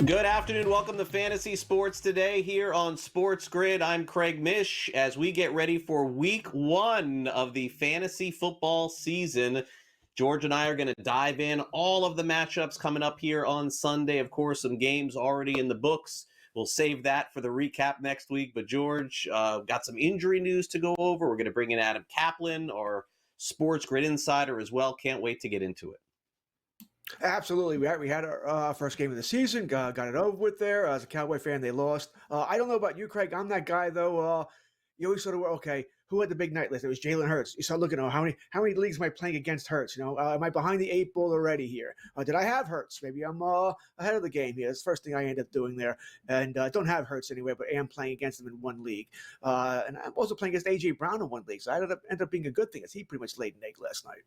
Good afternoon. Welcome to Fantasy Sports Today here on SportsGrid. I'm Craig Mish as we get ready for week one of the fantasy football season. George and I are going to dive in all of the matchups coming up here on Sunday. Of course, some games already in the books. We'll save that for the recap next week. But George, got some injury news to go over. We're going to bring in Adam Kaplan, our SportsGrid insider as well. Can't wait to get into it. Absolutely. We had our first game of the season, got it over with there. As a Cowboy fan, they lost. I don't know about you, Craig. I'm that guy, though. You always sort of, okay, who had the big night list? It was Jalen Hurts. You start looking, how many leagues am I playing against Hurts? Am I behind the 8 ball already here? Did I have Hurts? Maybe I'm ahead of the game here. That's the first thing I end up doing there. And I don't have Hurts anyway, but I am playing against him in one league. And I'm also playing against A.J. Brown in one league. So that ended up being a good thing, as he pretty much laid an egg last night.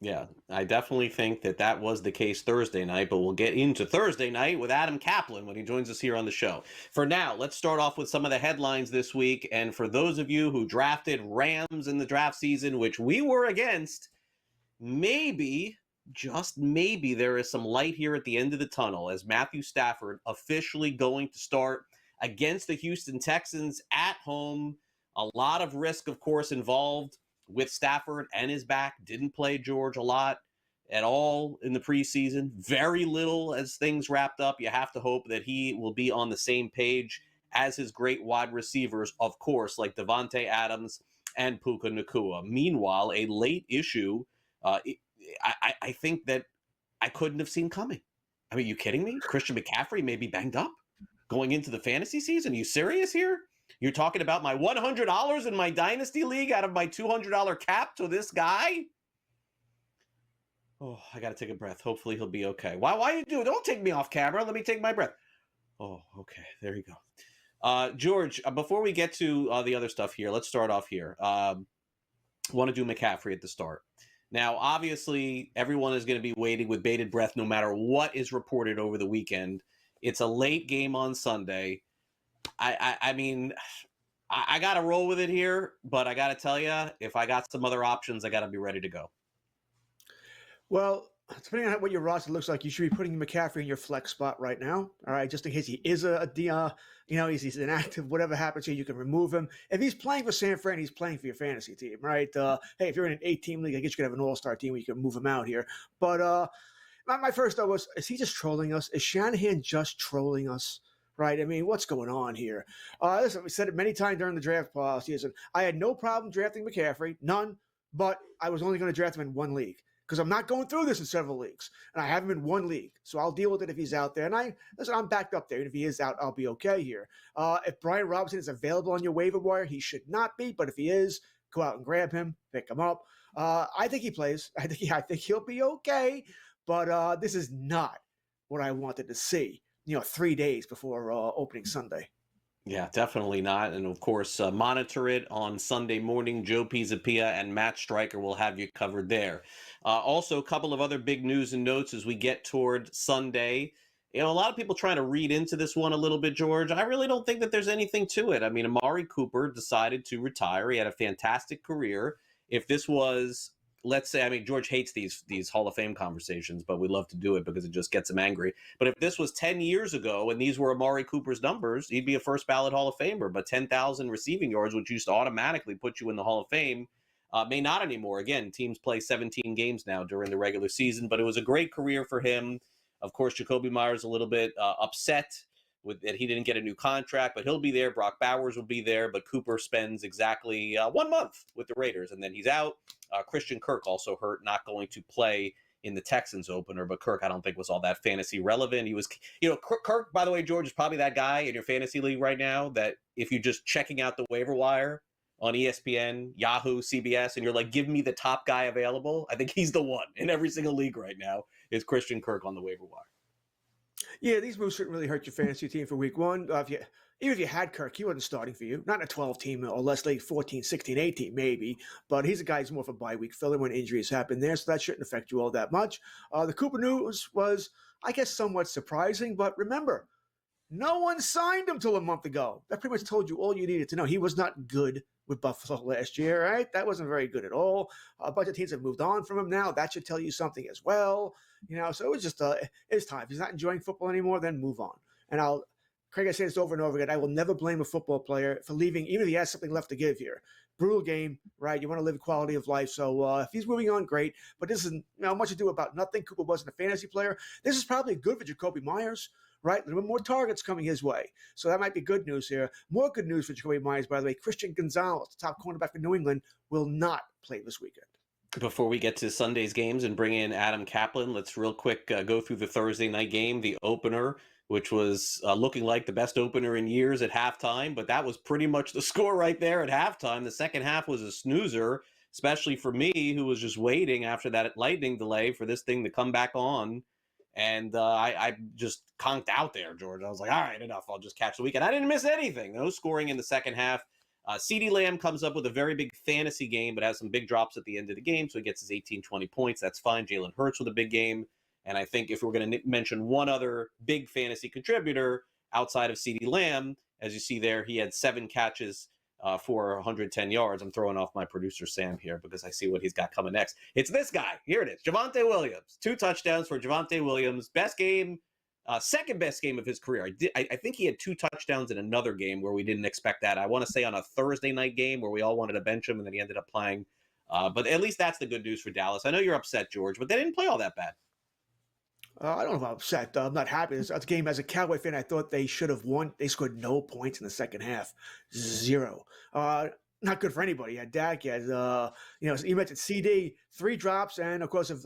Yeah, I definitely think that was the case Thursday night, but we'll get into Thursday night with Adam Kaplan when he joins us here on the show. For now, let's start off with some of the headlines this week. And for those of you who drafted Rams in the draft season, which we were against, maybe, just maybe, there is some light here at the end of the tunnel as Matthew Stafford officially going to start against the Houston Texans at home. A lot of risk, of course, involved with Stafford and his back. Didn't play George a lot at all in the preseason. Very little as things wrapped up. You have to hope that he will be on the same page as his great wide receivers, of course, like Devontae Adams and Puka Nacua. Meanwhile, a late issue, I think that I couldn't have seen coming. I mean, are you kidding me? Christian McCaffrey may be banged up going into the fantasy season. Are you serious here? You're talking about my $100 in my Dynasty League out of my $200 cap to this guy? Oh, I got to take a breath. Hopefully he'll be okay. Why you do it? Don't take me off camera. Let me take my breath. Oh, okay. There you go. George, before we get to the other stuff here, let's start off here. Want to do McCaffrey at the start. Now, obviously, everyone is going to be waiting with bated breath no matter what is reported over the weekend. It's a late game on Sunday. I mean, I got to roll with it here, but I got to tell you, if I got some other options, I got to be ready to go. Well, depending on what your roster looks like, you should be putting McCaffrey in your flex spot right now. All right, just in case he is he's inactive. Whatever happens here, you can remove him. If he's playing for San Fran, he's playing for your fantasy team, right? Hey, if you're in an 8-team league, I guess you could have an all-star team where you can move him out here. But my first thought was, is he just trolling us? Is Shanahan just trolling us? Right? I mean, what's going on here? Listen, we said it many times during the draft season. I had no problem drafting McCaffrey, none, but I was only going to draft him in one league because I'm not going through this in several leagues, and I have him in one league, so I'll deal with it if he's out there. And I'm backed up there, and if he is out, I'll be okay here. If Brian Robinson is available on your waiver wire, he should not be, but if he is, go out and grab him, pick him up. I think he plays. I think he'll be okay, but this is not what I wanted to see. 3 days before opening Sunday. Yeah, definitely not. And of course, monitor it on Sunday morning. Joe Pisapia and Matt Stryker will have you covered there. Also, a couple of other big news and notes as we get toward Sunday. A lot of people trying to read into this one a little bit, George. I really don't think that there's anything to it. I mean, Amari Cooper decided to retire. He had a fantastic career. If this was, let's say, I mean, George hates these Hall of Fame conversations, but we love to do it because it just gets him angry. But if this was 10 years ago and these were Amari Cooper's numbers, he'd be a first ballot Hall of Famer. But 10,000 receiving yards, which used to automatically put you in the Hall of Fame, may not anymore. Again, teams play 17 games now during the regular season, but it was a great career for him. Of course, Jacoby Myers a little bit upset with that he didn't get a new contract, but he'll be there. Brock Bowers will be there, but Cooper spends exactly 1 month with the Raiders, and then he's out. Christian Kirk also hurt, not going to play in the Texans opener, but Kirk I don't think was all that fantasy relevant. He was, Kirk, by the way, George, is probably that guy in your fantasy league right now that if you're just checking out the waiver wire on ESPN, Yahoo, CBS, and you're like, give me the top guy available, I think he's the one in every single league right now is Christian Kirk on the waiver wire. Yeah, these moves shouldn't really hurt your fantasy team for week one. Even if you had Kirk, he wasn't starting for you. Not in a 12-team or less like 14, 16, 18 maybe. But he's a guy who's more of a bye-week filler when injuries happen there, so that shouldn't affect you all that much. The Cooper news was, I guess, somewhat surprising. But remember, No one signed him till a month ago. That pretty much told you all you needed to know. He was not good with Buffalo last year, right? That wasn't very good at all. A bunch of teams have moved on from him now. That should tell you something as well. So it was just it's time. If he's not enjoying football anymore, then move on. And Craig, I say this over and over again. I will never blame a football player for leaving, even if he has something left to give here. Brutal game, right? You want to live quality of life. So if he's moving on, great. But this is much ado about nothing. Cooper wasn't a fantasy player. This is probably good for Jacoby Myers, right? A little bit more targets coming his way. So that might be good news here. More good news for Jacoby Myers, by the way. Christian Gonzalez, the top cornerback for New England, will not play this weekend. Before we get to Sunday's games and bring in Adam Kaplan, let's real quick go through the Thursday night game, the opener, which was looking like the best opener in years at halftime, but that was pretty much the score right there at halftime. The second half was a snoozer, especially for me, who was just waiting after that lightning delay for this thing to come back on. And I just conked out there, George. I was like, all right, enough. I'll just catch the weekend. I didn't miss anything. No scoring in the second half. CeeDee Lamb comes up with a very big fantasy game, but has some big drops at the end of the game, so he gets his 18, 20 points. That's fine. Jalen Hurts with a big game. And I think if we're going to mention one other big fantasy contributor outside of CeeDee Lamb, as you see there, he had 7 catches for 110 yards. I'm throwing off my producer, Sam, here because I see what he's got coming next. It's this guy. Here it is. Javonte Williams. 2 touchdowns for Javonte Williams. Best game. Second best game of his career. I think he had 2 touchdowns in another game where we didn't expect that. I want to say on a Thursday night game where we all wanted to bench him, and then he ended up playing. But at least that's the good news for Dallas. I know you're upset, George, but they didn't play all that bad. I don't know if I'm upset. I'm not happy. It's a game as a Cowboy fan. I thought they should have won. They scored no points in the second half. 0. Not good for anybody. You had Dak. You had, you mentioned CD, 3 drops. And, of course, if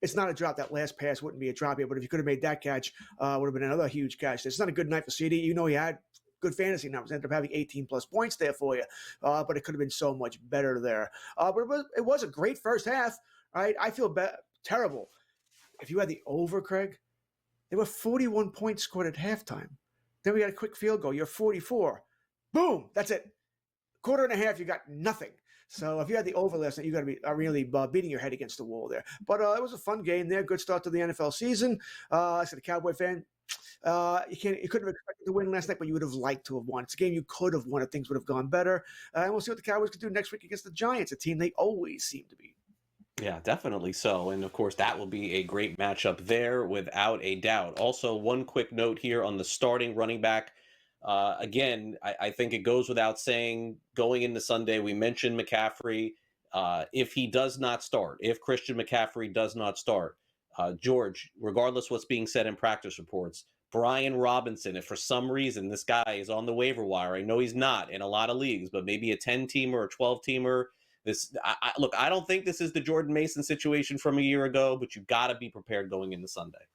it's not a drop, that last pass wouldn't be a drop here. But if you could have made that catch, would have been another huge catch. It's not a good night for CD. He had good fantasy numbers. Ended up having 18-plus points there for you. But it could have been so much better there. But it was a great first half. Right? I feel terrible. If you had the over, Craig, there were 41 points scored at halftime. Then we got a quick field goal. You're 44. Boom. That's it. Quarter and a half, you got nothing. So if you had the over last night, you got to be really beating your head against the wall there. But it was a fun game there. Good start to the NFL season. I said, a Cowboy fan, you couldn't have expected to win last night, but you would have liked to have won. It's a game you could have won if things would have gone better. And we'll see what the Cowboys can do next week against the Giants, a team they always seem to beat. Yeah, definitely so. And of course, that will be a great matchup there without a doubt. Also, one quick note here on the starting running back. Again, I think it goes without saying going into Sunday, we mentioned McCaffrey. If he does not start, if Christian McCaffrey does not start, George, regardless what's being said in practice reports, Brian Robinson, if for some reason this guy is on the waiver wire, I know he's not in a lot of leagues, but maybe a 10-teamer or 12-teamer. Look, I don't think this is the Jordan Mason situation from a year ago, but you've got to be prepared going into Sunday.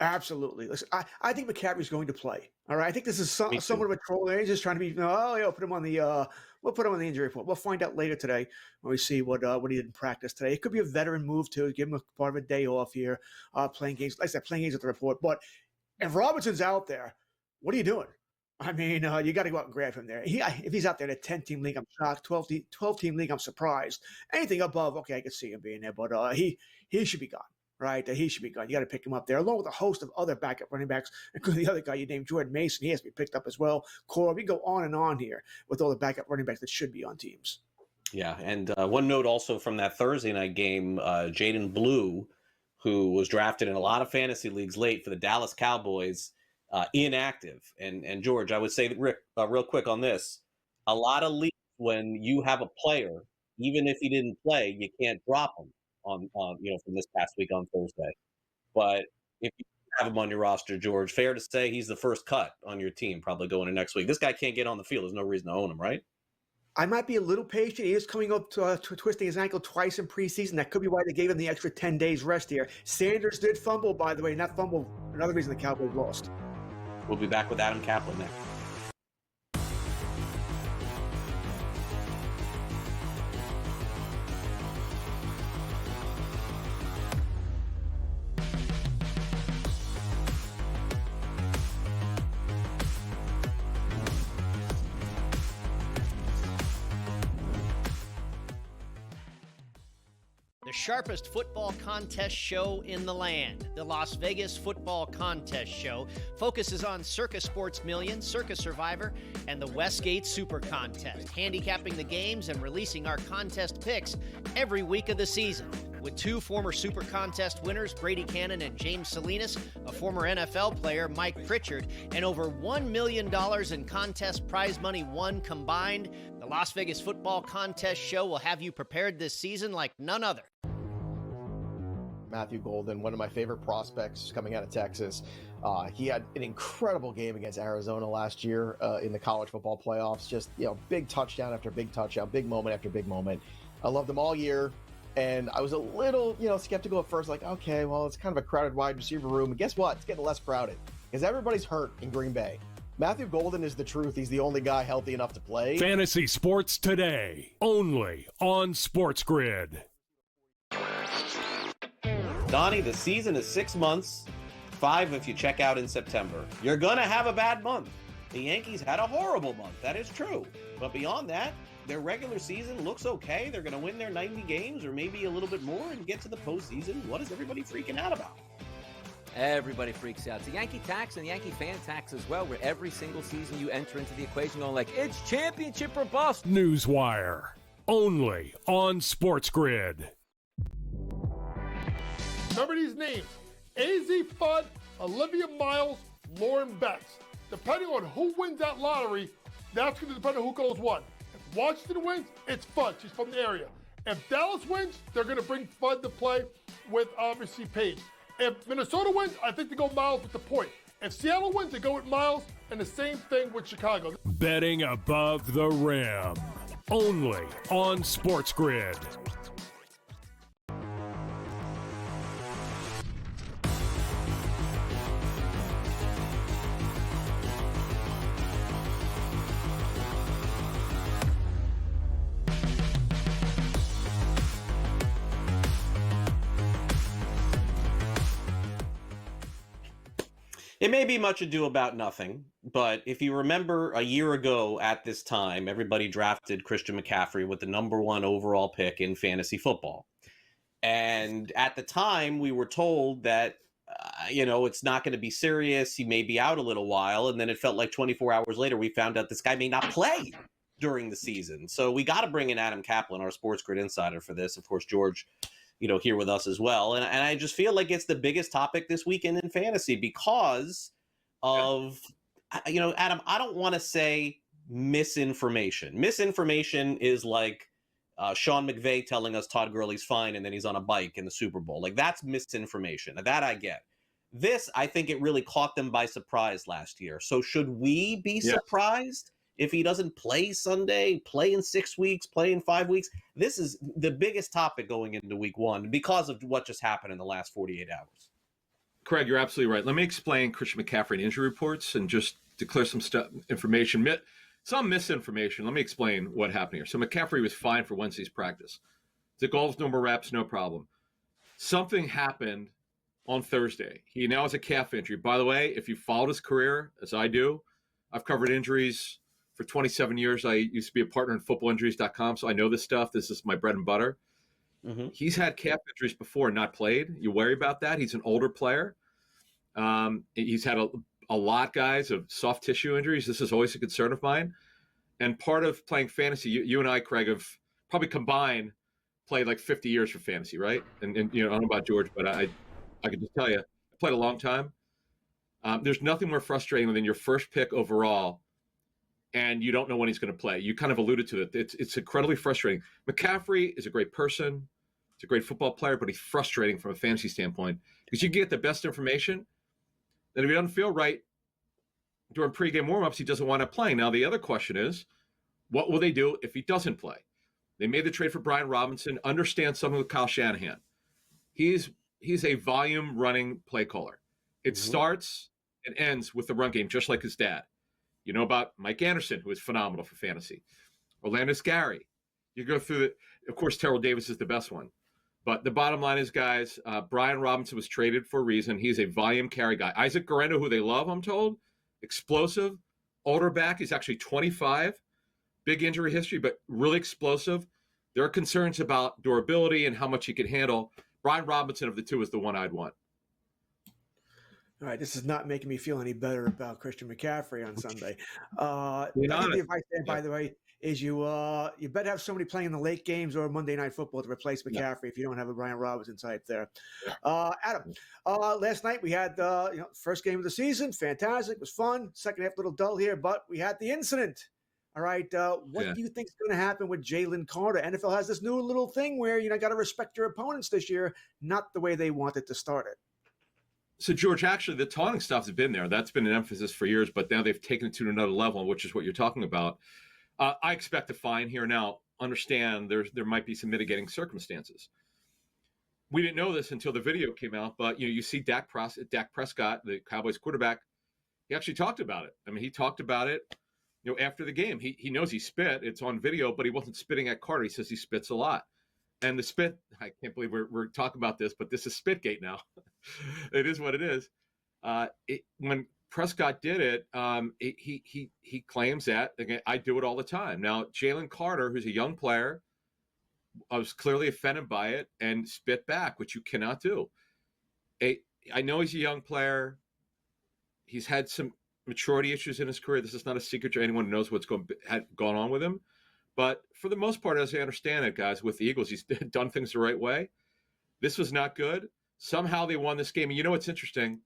Absolutely. Listen, I think McCaffrey's going to play. All right. I think this is somewhat of a troll. He's just trying to be, put him on the, we'll put him on the injury report. We'll find out later today when we see what he did in practice today. It could be a veteran move too. Give him a part of a day off here, playing games. Like I said, playing games at the report. But if Robinson's out there, what are you doing? I mean, you got to go out and grab him there. If he's out there in a 10-team league, I'm shocked. 12-team league, I'm surprised. Anything above, okay, I can see him being there, but he should be gone, right? He should be gone. You got to pick him up there, along with a host of other backup running backs, including the other guy you named, Jordan Mason. He has to be picked up as well. Cora, we go on and on here with all the backup running backs that should be on teams. Yeah, and one note also from that Thursday night game, Jaden Blue, who was drafted in a lot of fantasy leagues late for the Dallas Cowboys, inactive. And George, I would say, Rick, real quick on this, a lot of leagues, when you have a player, even if he didn't play, you can't drop him on from this past week on Thursday. But if you have him on your roster, George, fair to say he's the first cut on your team probably going into next week. This guy can't get on the field. There's no reason to own him, right? I might be a little patient. He is coming up to twisting his ankle twice in preseason. That could be why they gave him the extra 10 days rest here. Sanders did fumble, by the way, and that fumble, another reason the Cowboys lost. We'll be back with Adam Kaplan next. The sharpest football contest show in the land, the Las Vegas Football Contest Show, focuses on Circus Sports Million, Circus Survivor, and the Westgate Super Contest, handicapping the games and releasing our contest picks every week of the season. With two former Super Contest winners, Brady Cannon and James Salinas, a former NFL player, Mike Pritchard, and over $1 million in contest prize money won combined, the Las Vegas Football Contest Show will have you prepared this season like none other. Matthew Golden, one of my favorite prospects coming out of Texas. He had an incredible game against Arizona last year in the college football playoffs. Just, big touchdown after big touchdown, big moment after big moment. I loved him all year. And I was a little, skeptical at first, like, okay, well, it's kind of a crowded wide receiver room. And guess what? It's getting less crowded because everybody's hurt in Green Bay. Matthew Golden is the truth. He's the only guy healthy enough to play. Fantasy Sports Today, only on SportsGrid. Donnie, the season is 6 months, 5 if you check out in September. You're going to have a bad month. The Yankees had a horrible month. That is true. But beyond that, their regular season looks okay. They're going to win their 90 games or maybe a little bit more and get to the postseason. What is everybody freaking out about? Everybody freaks out. It's the Yankee tax and the Yankee fan tax as well, where every single season you enter into the equation going like, it's championship or bust. Newswire, only on SportsGrid. Remember these names: AZ Fudd, Olivia Miles, Lauren Betts. Depending on who wins that lottery, that's going to depend on who goes what. If Washington wins, it's Fudd. She's from the area. If Dallas wins, they're going to bring Fudd to play with, obviously, Paige. If Minnesota wins, I think they go Miles with the point. If Seattle wins, they go with Miles, and the same thing with Chicago. Betting above the rim, only on SportsGrid. It may be much ado about nothing, but if you remember a year ago at this time, everybody drafted Christian McCaffrey with the #1 overall pick in fantasy football. And at the time, we were told that, it's not going to be serious. He may be out a little while. And then it felt like 24 hours later, we found out this guy may not play during the season. So we got to bring in Adam Kaplan, our SportsGrid insider, for this. Of course, George, here with us as well. And I just feel like it's the biggest topic this weekend in fantasy because of, Adam, I don't want to say misinformation. Misinformation is like Sean McVay telling us Todd Gurley's fine and then he's on a bike in the Super Bowl. Like, that's misinformation. That I get. This, I think it really caught them by surprise last year. So should we be surprised if he doesn't play Sunday, play in 6 weeks, play in 5 weeks? This is the biggest topic going into week 1 because of what just happened in the last 48 hours. Craig, you're absolutely right. Let me explain Christian McCaffrey and injury reports and just declare some information. Some misinformation. Let me explain what happened here. So McCaffrey was fine for Wednesday's practice. The goals, no more reps, no problem. Something happened on Thursday. He now has a calf injury. By the way, if you followed his career, as I do, I've covered injuries for 27 years. I used to be a partner in footballinjuries.com, so I know this stuff. This is my bread and butter. Mm-hmm. He's had calf injuries before and not played. You worry about that. He's an older player. He's had a lot, guys, of soft tissue injuries. This is always a concern of mine. And part of playing fantasy, you and I, Craig, have probably combined played like 50 years for fantasy, right? And I don't know about George, but I can just tell you, I played a long time. There's nothing more frustrating than your first pick overall and you don't know when he's going to play. You kind of alluded to it. It's incredibly frustrating. McCaffrey is a great person. He's a great football player, but he's frustrating from a fantasy standpoint because you get the best information. Then if he doesn't feel right during pregame warmups, he doesn't wind up playing. Now, the other question is, what will they do if he doesn't play? They made the trade for Brian Robinson. Understand something with Kyle Shanahan. He's a volume running play caller. It starts and ends with the run game, just like his dad. You know about Mike Anderson, who is phenomenal for fantasy. Orlando Scary. You go through it. Of course, Terrell Davis is the best one. But the bottom line is, guys, Brian Robinson was traded for a reason. He's a volume carry guy. Isaac Guerrero, who they love, I'm told, explosive, older back. He's actually 25. Big injury history, but really explosive. There are concerns about durability and how much he can handle. Brian Robinson of the two is the one I'd want. All right, this is not making me feel any better about Christian McCaffrey on Sunday. I Being think the honest. advice there, by the way, is you better have somebody playing the late games or Monday Night Football to replace McCaffrey if you don't have a Brian Robinson type there. Adam, last night we had first game of the season, fantastic, it was fun. Second half a little dull here, but we had the incident. All right, what do you think is going to happen with Jalen Carter? NFL has this new little thing where got to respect your opponents this year, not the way they wanted to start it. So, George, actually, the taunting stuff has been there. That's been an emphasis for years, but now they've taken it to another level, which is what you're talking about. I expect a fine here. Now, understand there might be some mitigating circumstances. We didn't know this until the video came out, but you see Dak Prescott, the Cowboys quarterback, he actually talked about it. I mean, he talked about it after the game. He knows he spit. It's on video, but he wasn't spitting at Carter. He says he spits a lot. And the spit, I can't believe we're talking about this, but this is Spitgate now. It is what it is. When Prescott did it, he claims that, again, I do it all the time. Now, Jalen Carter, who's a young player, was clearly offended by it and spit back, which you cannot do. I know he's a young player. He's had some maturity issues in his career. This is not a secret to anyone who knows what's gone on with him. But for the most part, as I understand it, guys, with the Eagles, he's done things the right way. This was not good. Somehow they won this game. And you know what's interesting?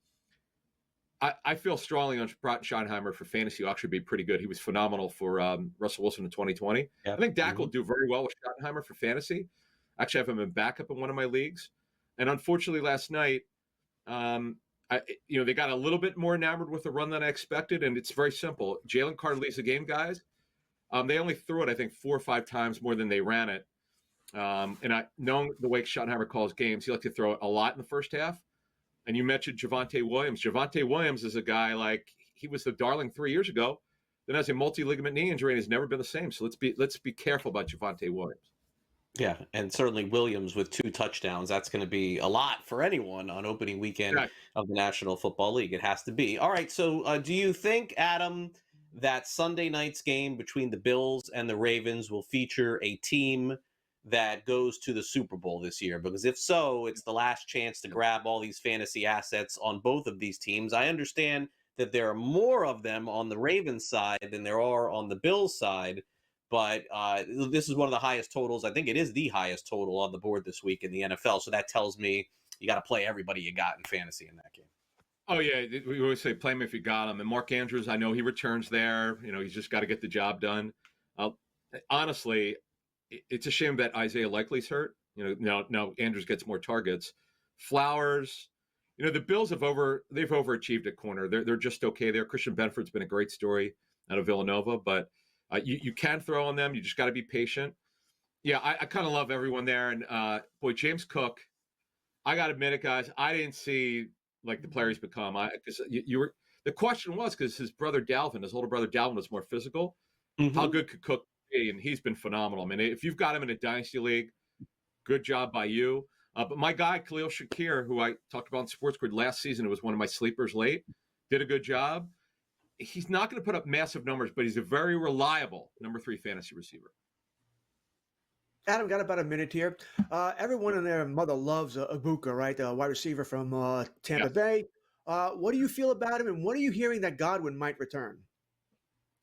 I feel strongly on Schottenheimer for fantasy. Will actually be pretty good. He was phenomenal for Russell Wilson in 2020. Yeah. I think Dak will do very well with Schottenheimer for fantasy. Actually, I have him in backup in one of my leagues. And unfortunately, last night, they got a little bit more enamored with the run than I expected. And it's very simple. Jalen Carter leaves the game, guys. They only threw it, I think, 4 or 5 times more than they ran it. And knowing the way Schottenheimer calls games, he likes to throw it a lot in the first half. And you mentioned Javonte Williams. Javonte Williams is a guy he was the darling 3 years ago, then has a multi-ligament knee injury and has never been the same. So let's be careful about Javonte Williams. Yeah, and certainly Williams with 2 touchdowns. That's going to be a lot for anyone on opening weekend of the National Football League. It has to be. All right, so do you think, Adam, that Sunday night's game between the Bills and the Ravens will feature a team that goes to the Super Bowl this year? Because if so, it's the last chance to grab all these fantasy assets on both of these teams. I understand that there are more of them on the Ravens side than there are on the Bills side, but this is one of the highest totals. I think it is the highest total on the board this week in the NFL. So that tells me you got to play everybody you got in fantasy in that game. Oh, yeah. We always say play him if you got him. And Mark Andrews, I know he returns there. He's just got to get the job done. Honestly, it's a shame that Isaiah Likely's hurt. Now Andrews gets more targets. Flowers, the Bills they've overachieved at corner. They're just okay there. Christian Benford's been a great story out of Villanova, but you can throw on them. You just got to be patient. Yeah, I kind of love everyone there. And James Cook, I got to admit it, guys, I didn't see the player he's become. The question was because his older brother Dalvin was more physical. Mm-hmm. How good could Cook be? And he's been phenomenal. I mean, if you've got him in a dynasty league, good job by you. But my guy Khalil Shakir, who I talked about in SportsGrid last season, it was one of my sleepers late, did a good job. He's not going to put up massive numbers, but he's a very reliable number 3 fantasy receiver. Adam, got about a minute here. Everyone and their mother loves Ibuka, right? The wide receiver from Tampa Bay. What do you feel about him, and what are you hearing that Godwin might return?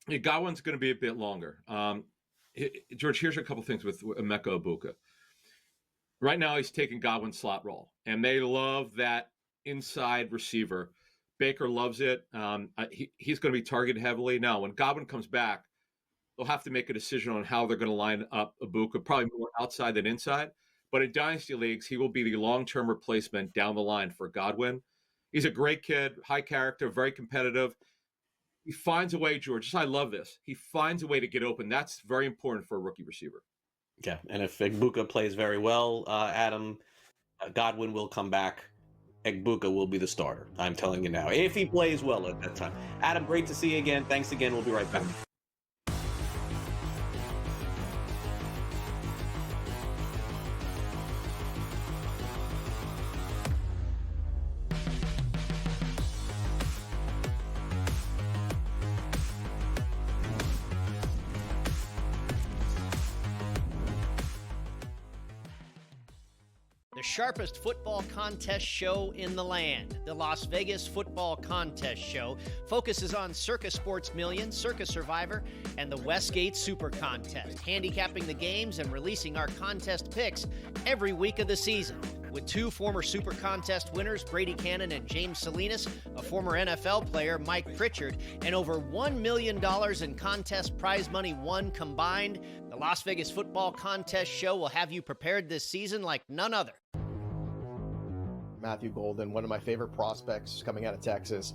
Yeah, Godwin's going to be a bit longer. George, here's a couple things with Emeka Ibuka. Right now, he's taking Godwin's slot role, and they love that inside receiver. Baker loves it. He's going to be targeted heavily. Now, when Godwin comes back, they'll have to make a decision on how they're going to line up Ibuka, probably more outside than inside. But in dynasty leagues, he will be the long-term replacement down the line for Godwin. He's a great kid, high character, very competitive. He finds a way, George. I love this. He finds a way to get open. That's very important for a rookie receiver. Yeah, and if Ibuka plays very well, Adam, Godwin will come back. Ibuka will be the starter. I'm telling you now, if he plays well at that time. Adam, great to see you again. Thanks again. We'll be right back. the sharpest football contest show in the land. The Las Vegas Football Contest Show focuses on Circa Sports Million, Circa Survivor, and the Westgate Super Contest, handicapping the games and releasing our contest picks every week of the season. With two former Super Contest winners, Brady Cannon and James Salinas, a former NFL player, Mike Pritchard, and over $1 million in contest prize money won combined, the Las Vegas Football Contest Show will have you prepared this season like none other. Matthew Golden, one of my favorite prospects coming out of Texas.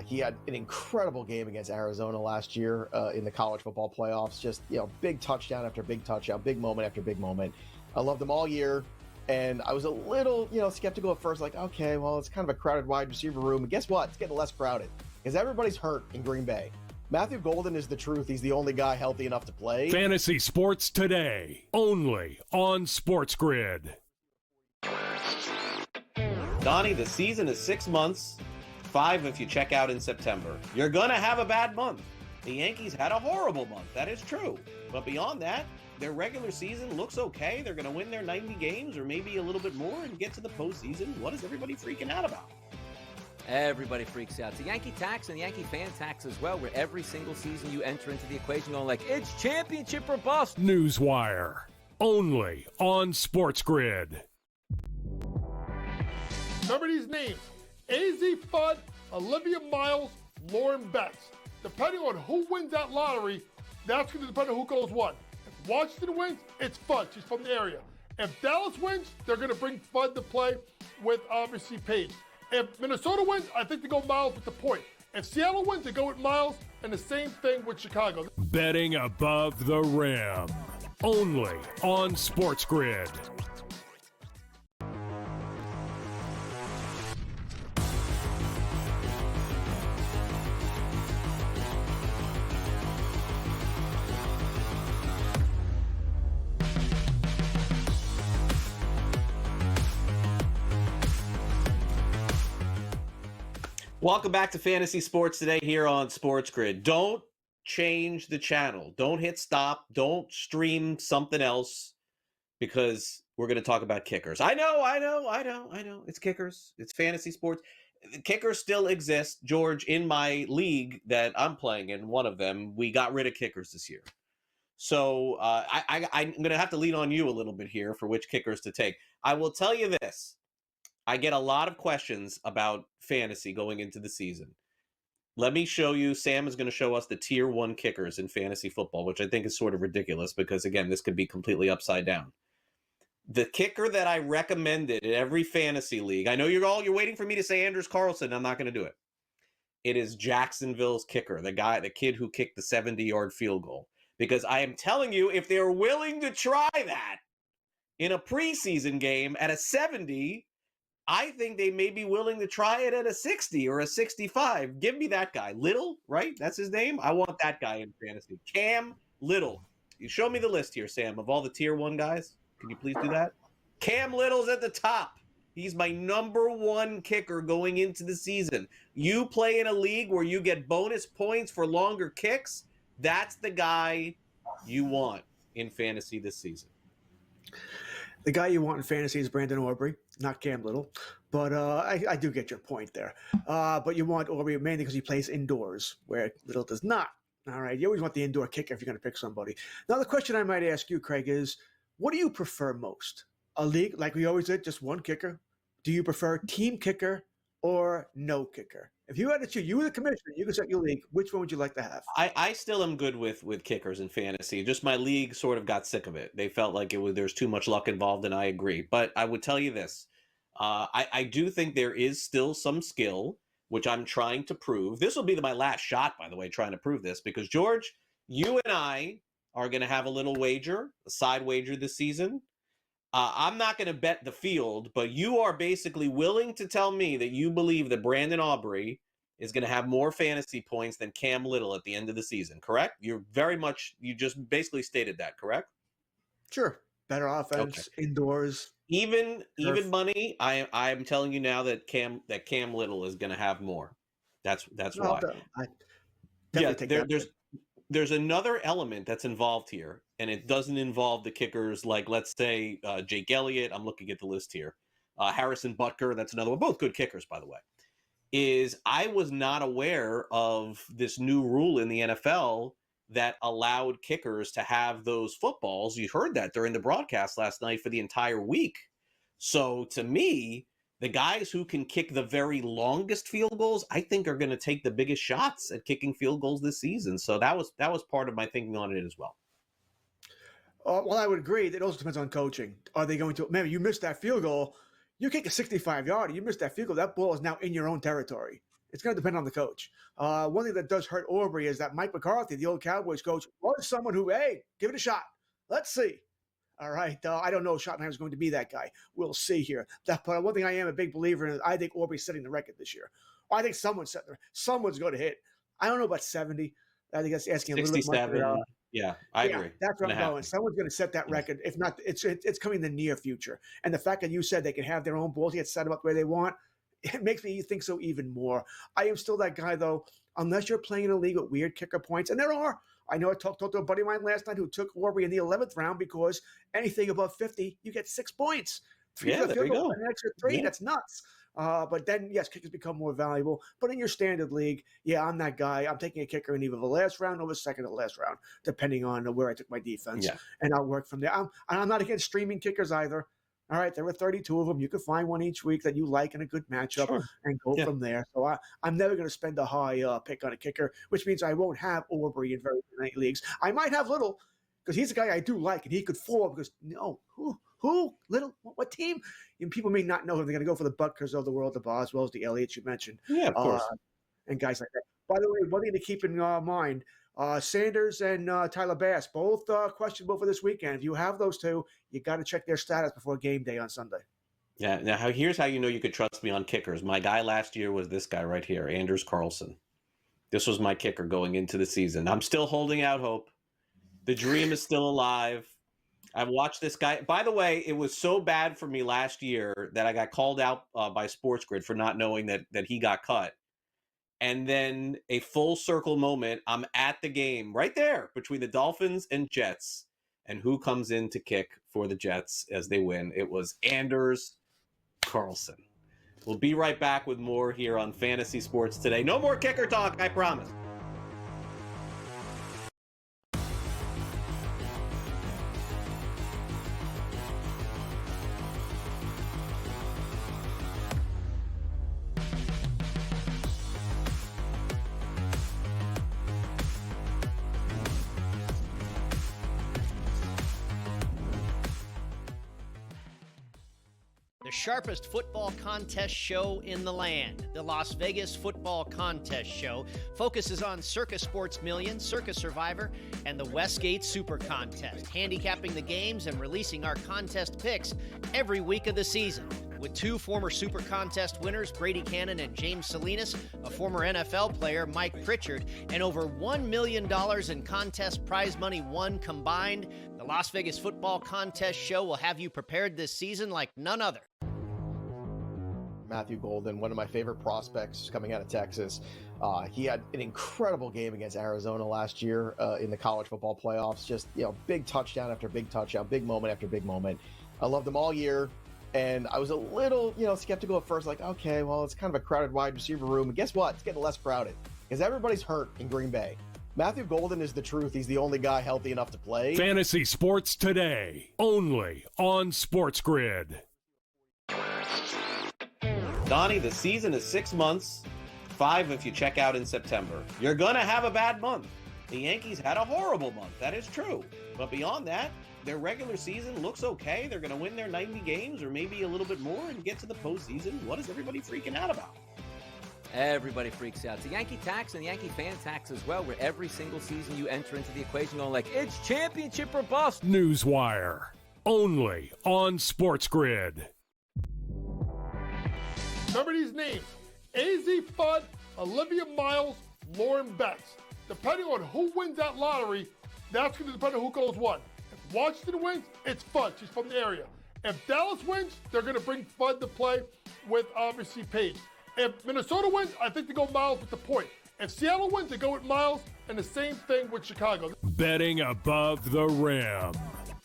He had an incredible game against Arizona last year in the college football playoffs. Just, big touchdown after big touchdown, big moment after big moment. I loved him all year. And I was a little, skeptical at first, like, okay, well, it's kind of a crowded wide receiver room. And guess what? It's getting less crowded because everybody's hurt in Green Bay. Matthew Golden is the truth. He's the only guy healthy enough to play. Fantasy Sports Today, only on SportsGrid. Donnie, the season is 6 months, 5 if you check out in September. You're going to have a bad month. The Yankees had a horrible month. That is true. But beyond that, their regular season looks okay. They're going to win their 90 games or maybe a little bit more and get to the postseason. What is everybody freaking out about? Everybody freaks out. It's the Yankee tax and the Yankee fan tax as well, where every single season you enter into the equation going like, it's championship or bust. Newswire, only on SportsGrid. Remember these names: AZ Fudd, Olivia Miles, Lauren Betts. Depending on who wins that lottery, that's going to depend on who goes what. If Washington wins, it's Fudd. She's from the area. If Dallas wins, they're going to bring Fudd to play with, obviously, Paige. If Minnesota wins, I think they go Miles with the point. If Seattle wins, they go with Miles, and the same thing with Chicago. Betting above the rim, only on SportsGrid. Welcome back to Fantasy Sports Today here on SportsGrid. Don't change the channel. Don't hit stop. Don't stream something else because we're going to talk about kickers. I know. It's kickers. It's fantasy sports. Kickers still exist. George, in my league that I'm playing in, one of them, we got rid of kickers this year. So I'm going to have to lean on you a little bit here for which kickers to take. I will tell you this. I get a lot of questions about fantasy going into the season. Let me show you. Sam is going to show us the tier 1 kickers in fantasy football, which I think is sort of ridiculous because, again, this could be completely upside down. The kicker that I recommended in every fantasy league, I know you're waiting for me to say Anders Carlson. I'm not going to do it. It is Jacksonville's kicker, the kid who kicked the 70-yard field goal. Because I am telling you, if they're willing to try that in a preseason game at a 70, I think they may be willing to try it at a 60 or a 65. Give me that guy. Little, right? That's his name? I want that guy in fantasy. Cam Little. You show me the list here, Sam, of all the tier 1 guys. Can you please do that? Cam Little's at the top. He's my number 1 kicker going into the season. You play in a league where you get bonus points for longer kicks. That's the guy you want in fantasy this season. The guy you want in fantasy is Brandon Aubrey, not Cam Little. But I do get your point there. But you want Aubrey mainly because he plays indoors, where Little does not. All right, you always want the indoor kicker if you're going to pick somebody. Now, the question I might ask you, Craig, is what do you prefer most? A league, like we always did, just one kicker? Do you prefer team kicker or no kicker? If you had to choose, you were the commissioner, you could set your league, which one would you like to have? I still am good with kickers in fantasy. Just my league sort of got sick of it. They felt like there's too much luck involved, and I agree. But I would tell you this. I do think there is still some skill, which I'm trying to prove. This will be my last shot, by the way, trying to prove this, because, George, you and I are going to have a little wager, a side wager this season. I'm not going to bet the field, but you are basically willing to tell me that you believe that Brandon Aubrey is going to have more fantasy points than Cam Little at the end of the season, correct? You just basically stated that, correct? Sure. Better offense, indoors. Even money, I'm telling you now that Cam Little is going to have more. That's why. there's another element that's involved here, and it doesn't involve the kickers like, let's say, Jake Elliott. I'm looking at the list here. Harrison Butker, that's another one. Both good kickers, by the way. Is I was not aware of this new rule in the NFL that allowed kickers to have those footballs. You heard that during the broadcast last night for the entire week. So to me, the guys who can kick the very longest field goals, I think, are going to take the biggest shots at kicking field goals this season. So that was part of my thinking on it as well. Well, I would agree. It also depends on coaching. Are they going to? Maybe you missed that field goal. You kick a 65-yarder. You missed that field goal. That ball is now in your own territory. It's going to depend on the coach. One thing that does hurt Aubrey is that Mike McCarthy, the old Cowboys coach, was someone who, hey, give it a shot. Let's see. All right. I don't know if Schottenheimer is going to be that guy. We'll see here. But one thing I am a big believer in is I think Aubrey's setting the record this year. I think someone's going to hit. I don't know about 70. I think that's asking a little bit much. Yeah, I agree. That's where I'm going. Someone's going to set that record. If not, it's coming in the near future. And the fact that you said they can have their own balls, get set them up where they want, it makes me think so even more. I am still that guy, though, unless you're playing in a league with weird kicker points. And there are. I know I talked to a buddy of mine last night who took Aubrey in the 11th round because anything above 50, you get 6 points. There you go. An extra 3, that's nuts. But then, yes, kickers become more valuable. But in your standard league, I'm that guy. I'm taking a kicker in either the last round or the second or the last round, depending on where I took my defense. Yeah. And I'll work from there. I'm not against streaming kickers either. All right, there were 32 of them. You can find one each week that you like in a good matchup and go from there. So I'm never going to spend a high pick on a kicker, which means I won't have Aubrey in very many leagues. I might have Little because he's a guy I do like, and he could fall because, who? Little? What team? And people may not know if they're going to go for the Butkers of the world, the Boswells, the Elliots you mentioned. Yeah, of course. And guys like that. By the way, one thing to keep in mind, Sanders and Tyler Bass, both questionable for this weekend. If you have those two, you got to check their status before game day on Sunday. Yeah. Now, here's how you know you could trust me on kickers. My guy last year was this guy right here, Anders Carlson. This was my kicker going into the season. I'm still holding out hope. The dream is still alive. I've watched this guy. By the way, it was so bad for me last year that I got called out by SportsGrid for not knowing that he got cut. And then a full circle moment, I'm at the game right there between the Dolphins and Jets. And who comes in to kick for the Jets as they win? It was Anders Carlson. We'll be right back with more here on Fantasy Sports Today. No more kicker talk, I promise. The sharpest football contest show in the land, the Las Vegas Football Contest Show, focuses on Circa Sports Million, Circa Survivor, and the Westgate Super Contest, handicapping the games and releasing our contest picks every week of the season. With 2 former Super Contest winners, Brady Cannon and James Salinas, a former NFL player, Mike Pritchard, and over $1 million in contest prize money won combined, the Las Vegas Football Contest Show will have you prepared this season like none other. Matthew Golden, one of my favorite prospects coming out of Texas. He had an incredible game against Arizona last year in the college football playoffs. Just, big touchdown after big touchdown, big moment after big moment. I loved him all year. And I was a little, skeptical at first, like, okay, well, it's kind of a crowded wide receiver room. And guess what? It's getting less crowded because everybody's hurt in Green Bay. Matthew Golden is the truth. He's the only guy healthy enough to play. Fantasy Sports Today, only on SportsGrid. Donnie, the season is 6 months, 5 if you check out in September. You're going to have a bad month. The Yankees had a horrible month. That is true. But beyond that, their regular season looks okay. They're going to win their 90 games or maybe a little bit more and get to the postseason. What is everybody freaking out about? Everybody freaks out. It's the Yankee tax and the Yankee fan tax as well, where every single season you enter into the equation going like, it's championship or bust. Newswire, only on SportsGrid. Remember these names: AZ Fudd, Olivia Miles, Lauren Betts. Depending on who wins that lottery, that's going to depend on who goes what. If Washington wins, it's Fudd. She's from the area. If Dallas wins, they're going to bring Fudd to play with, obviously, Paige. If Minnesota wins, I think they go Miles with the point. If Seattle wins, they go with Miles, and the same thing with Chicago. Betting above the rim.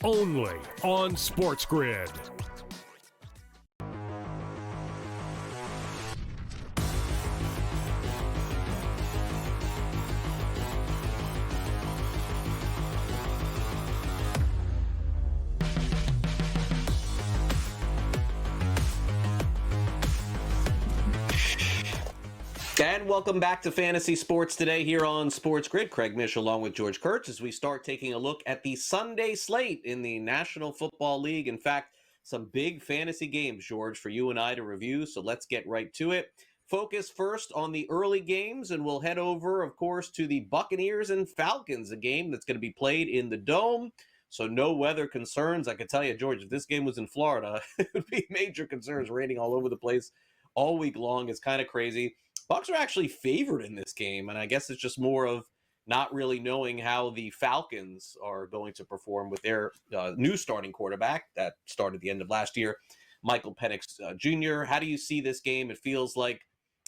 Only on SportsGrid. And welcome back to Fantasy Sports Today here on Sports Grid. Craig Mish along with George Kurtz as we start taking a look at the Sunday slate in the National Football League. In fact, some big fantasy games, George, for you and I to review. So let's get right to it. Focus first on the early games, and we'll head over, of course, to the Buccaneers and Falcons, a game that's going to be played in the Dome. So no weather concerns. I can tell you, George, if this game was in Florida, it would be major concerns, raining all over the place all week long. It's kind of crazy. Bucs are actually favored in this game, and I guess it's just more of not really knowing how the Falcons are going to perform with their new starting quarterback that started the end of last year, Michael Penix Jr. How do you see this game? It feels like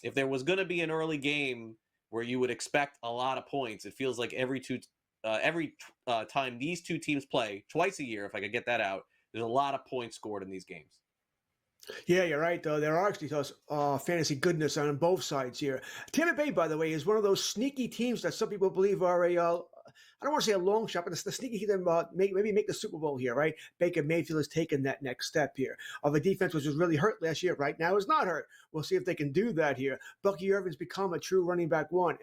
if there was going to be an early game where you would expect a lot of points, it feels like every time these two teams play, twice a year, if I could get that out, there's a lot of points scored in these games. Yeah, you're right. There are actually fantasy goodness on both sides here. Tampa Bay, by the way, is one of those sneaky teams that some people believe are I don't want to say a long shot, but it's the sneaky team that maybe make the Super Bowl here, right? Baker Mayfield has taken that next step here. Of a defense which was really hurt last year, right now is not hurt. We'll see if they can do that here. Bucky Irvin's become a true running back one,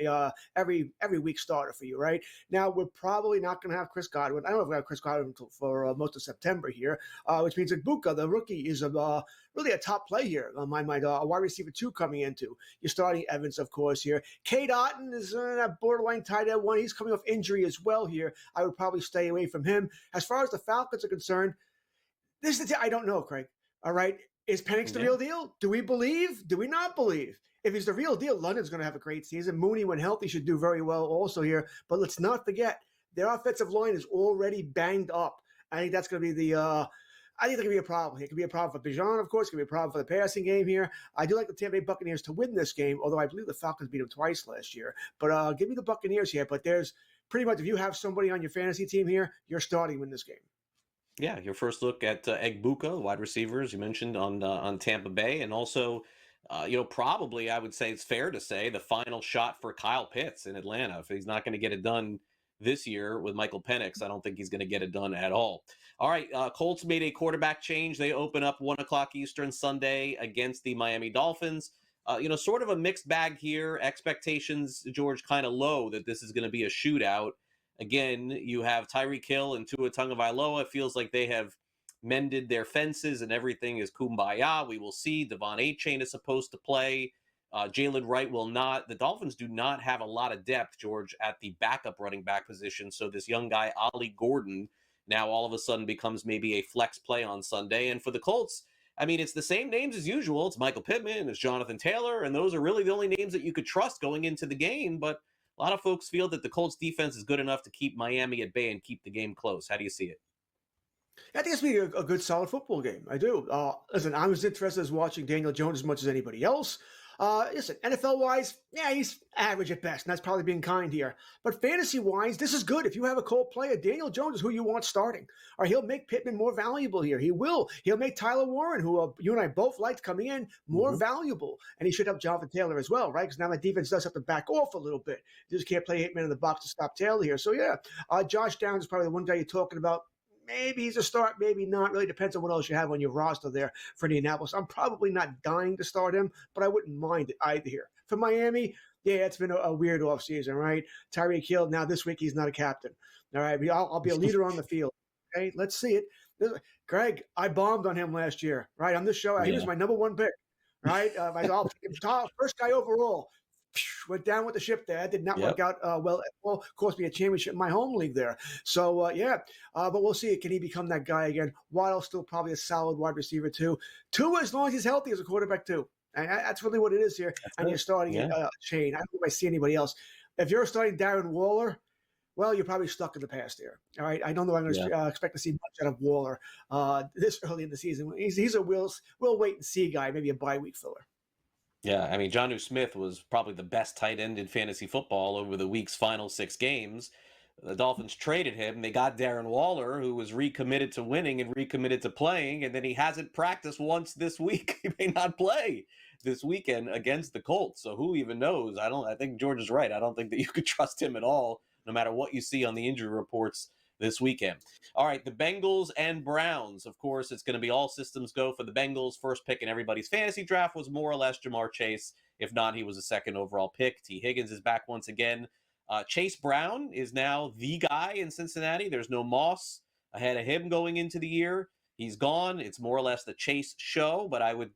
every week starter for you, right? Now, we're probably not going to have Chris Godwin. I don't know if we're going to have Chris Godwin for most of September here, which means that Buka, the rookie, is really a top play here on my mind. A wide receiver 2 coming into. You're starting Evans, of course, here. Cade Otton is that borderline tight end 1. He's coming off injury as well here. I would probably stay away from him. As far as the Falcons are concerned, I don't know, Craig. All right. Is Penix the real deal? Do we believe? Do we not believe? If he's the real deal, London's going to have a great season. Mooney, when healthy, should do very well also here. But let's not forget, their offensive line is already banged up. I think that's going to be I think that could be a problem. It could be a problem for Bijan, of course. It could be a problem for the passing game here. I do like the Tampa Bay Buccaneers to win this game, although I believe the Falcons beat them twice last year. But give me the Buccaneers here. But there's pretty much, if you have somebody on your fantasy team here, you're starting in this game. Yeah, your first look at Egbuka, wide receivers you mentioned on Tampa Bay, and also, probably I would say it's fair to say the final shot for Kyle Pitts in Atlanta. If he's not going to get it done this year with Michael Penix, I don't think he's going to get it done at all. All right, Colts made a quarterback change. They open up 1 o'clock Eastern Sunday against the Miami Dolphins. Sort of a mixed bag here. Expectations, George, kind of low that this is going to be a shootout. Again, you have Tyreek Hill and Tua Tagovailoa. It feels like they have mended their fences and everything is kumbaya. We will see. Devon Achane is supposed to play. Jalen Wright will not. The Dolphins do not have a lot of depth, George, at the backup running back position. So this young guy, Ollie Gordon, now all of a sudden becomes maybe a flex play on Sunday. And for the Colts, I mean, it's the same names as usual. It's Michael Pittman, it's Jonathan Taylor, and those are really the only names that you could trust going into the game. But a lot of folks feel that the Colts defense is good enough to keep Miami at bay and keep the game close. How do you see it? I think it's going to be a good, solid football game. I do. Listen, I'm as interested as watching Daniel Jones as much as anybody else. Listen, NFL-wise, yeah, he's average at best, and that's probably being kind here. But fantasy-wise, this is good. If you have a cold player, Daniel Jones is who you want starting. Or he'll make Pittman more valuable here. He will. He'll make Tyler Warren, who you and I both liked coming in, more valuable. And he should help Jonathan Taylor as well, right? Because now the defense does have to back off a little bit. You just can't play 8-man in the box to stop Taylor here. So, yeah, Josh Downs is probably the one guy you're talking about. Maybe he's a start, maybe not. Really depends on what else you have on your roster there for Indianapolis. I'm probably not dying to start him, but I wouldn't mind it either here. For Miami, yeah, it's been a weird offseason, right? Tyreek Hill, now this week he's not a captain. All right, I'll be a leader on the field. Okay, let's see it. Greg, I bombed on him last year, right? On this show, he was my number 1 pick, right? I'll pick him top, first guy overall. Went down with the ship there. That did not work out well. Well, cost me a championship in my home league there. So, but we'll see. Can he become that guy again? Waddle's still probably a solid wide receiver, too. Tua, as long as he's healthy, as a quarterback, too. And that's really what it is here. And you're starting Shane. I don't know if I see anybody else. If you're starting Darren Waller, well, you're probably stuck in the past here. All right. I don't know I'm going to expect to see much out of Waller this early in the season. He's a we'll wait and see guy, maybe a bye week filler. Yeah, I mean, Jonnu Smith was probably the best tight end in fantasy football over the week's final 6 games. The Dolphins traded him. They got Darren Waller, who was recommitted to winning and recommitted to playing, and then he hasn't practiced once this week. He may not play this weekend against the Colts. So who even knows? I think George is right. I don't think that you could trust him at all, no matter what you see on the injury reports this weekend. All right, the Bengals and Browns. Of course, it's going to be all systems go for the Bengals. First pick in everybody's fantasy draft was more or less Jamar Chase. If not, he was a second overall pick. T. Higgins is back once again. Chase Brown is now the guy in Cincinnati. There's no Moss ahead of him going into the year. He's gone. It's more or less the Chase show, but I would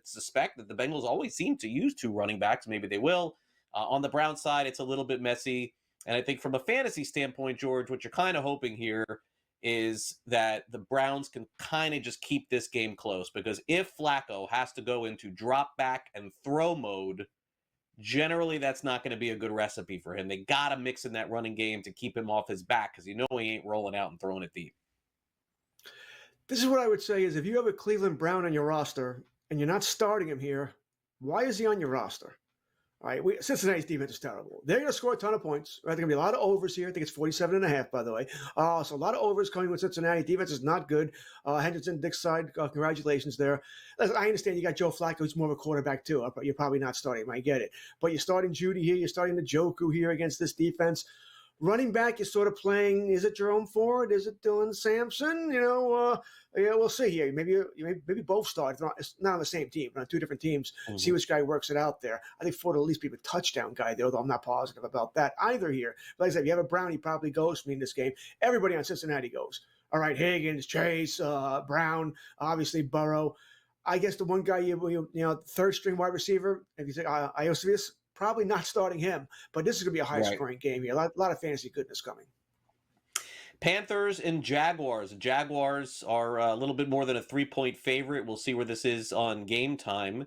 suspect that the Bengals always seem to use 2 running backs. Maybe they will. On the Brown side, it's a little bit messy. And I think from a fantasy standpoint, George, what you're kind of hoping here is that the Browns can kind of just keep this game close, because if Flacco has to go into drop back and throw mode, generally that's not going to be a good recipe for him. They got to mix in that running game to keep him off his back, because he ain't rolling out and throwing it deep. This is what I would say is, if you have a Cleveland Brown on your roster and you're not starting him here, why is he on your roster? All right, Cincinnati's defense is terrible. They're going to score a ton of points. Right? There's going to be a lot of overs here. I think it's 47.5, by the way. So a lot of overs coming with Cincinnati. Defense is not good. Henderson, Dick's side, congratulations there. Listen, I understand you got Joe Flacco, who's more of a quarterback too. You're probably not starting him. I get it. But you're starting Judy here. You're starting the Njoku here against this defense. Running back, you're sort of playing, is it Jerome Ford? Is it Dylan Sampson? Yeah, we'll see here. Maybe both start. It's not on the same team, but on 2 different teams. Mm-hmm. See which guy works it out there. I think Ford will at least be a touchdown guy, though I'm not positive about that either here. But like I said, if you have a Brown, he probably goes for me in this game. Everybody on Cincinnati goes. All right, Higgins, Chase, Brown, obviously Burrow. I guess the one guy, third string wide receiver, if you say Iosivas, probably not starting him, but this is going to be a high-scoring game here. A lot of fantasy goodness coming. Panthers and Jaguars. The Jaguars are a little bit more than a 3-point favorite. We'll see where this is on game time.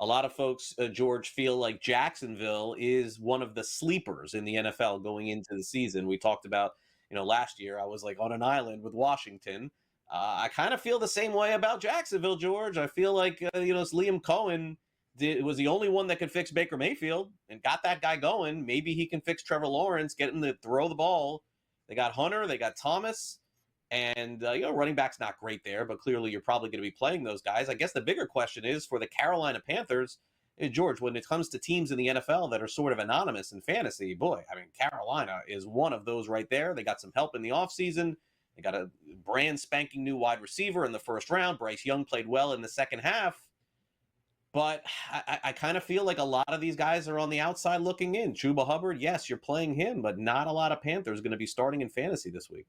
A lot of folks, George, feel like Jacksonville is one of the sleepers in the NFL going into the season. We talked about, last year I was like on an island with Washington. I kind of feel the same way about Jacksonville, George. I feel like, Liam Cohen was the only one that could fix Baker Mayfield and got that guy going. Maybe he can fix Trevor Lawrence, get him to throw the ball. They got Hunter, they got Thomas, and running back's not great there, but clearly you're probably going to be playing those guys. I guess the bigger question is for the Carolina Panthers, George, when it comes to teams in the NFL that are sort of anonymous in fantasy, boy, I mean, Carolina is one of those right there. They got some help in the offseason. They got a brand spanking new wide receiver in the first round. Bryce Young played well in the second half. But I kind of feel like a lot of these guys are on the outside looking in. Chuba Hubbard, yes, you're playing him, but not a lot of Panthers going to be starting in fantasy this week.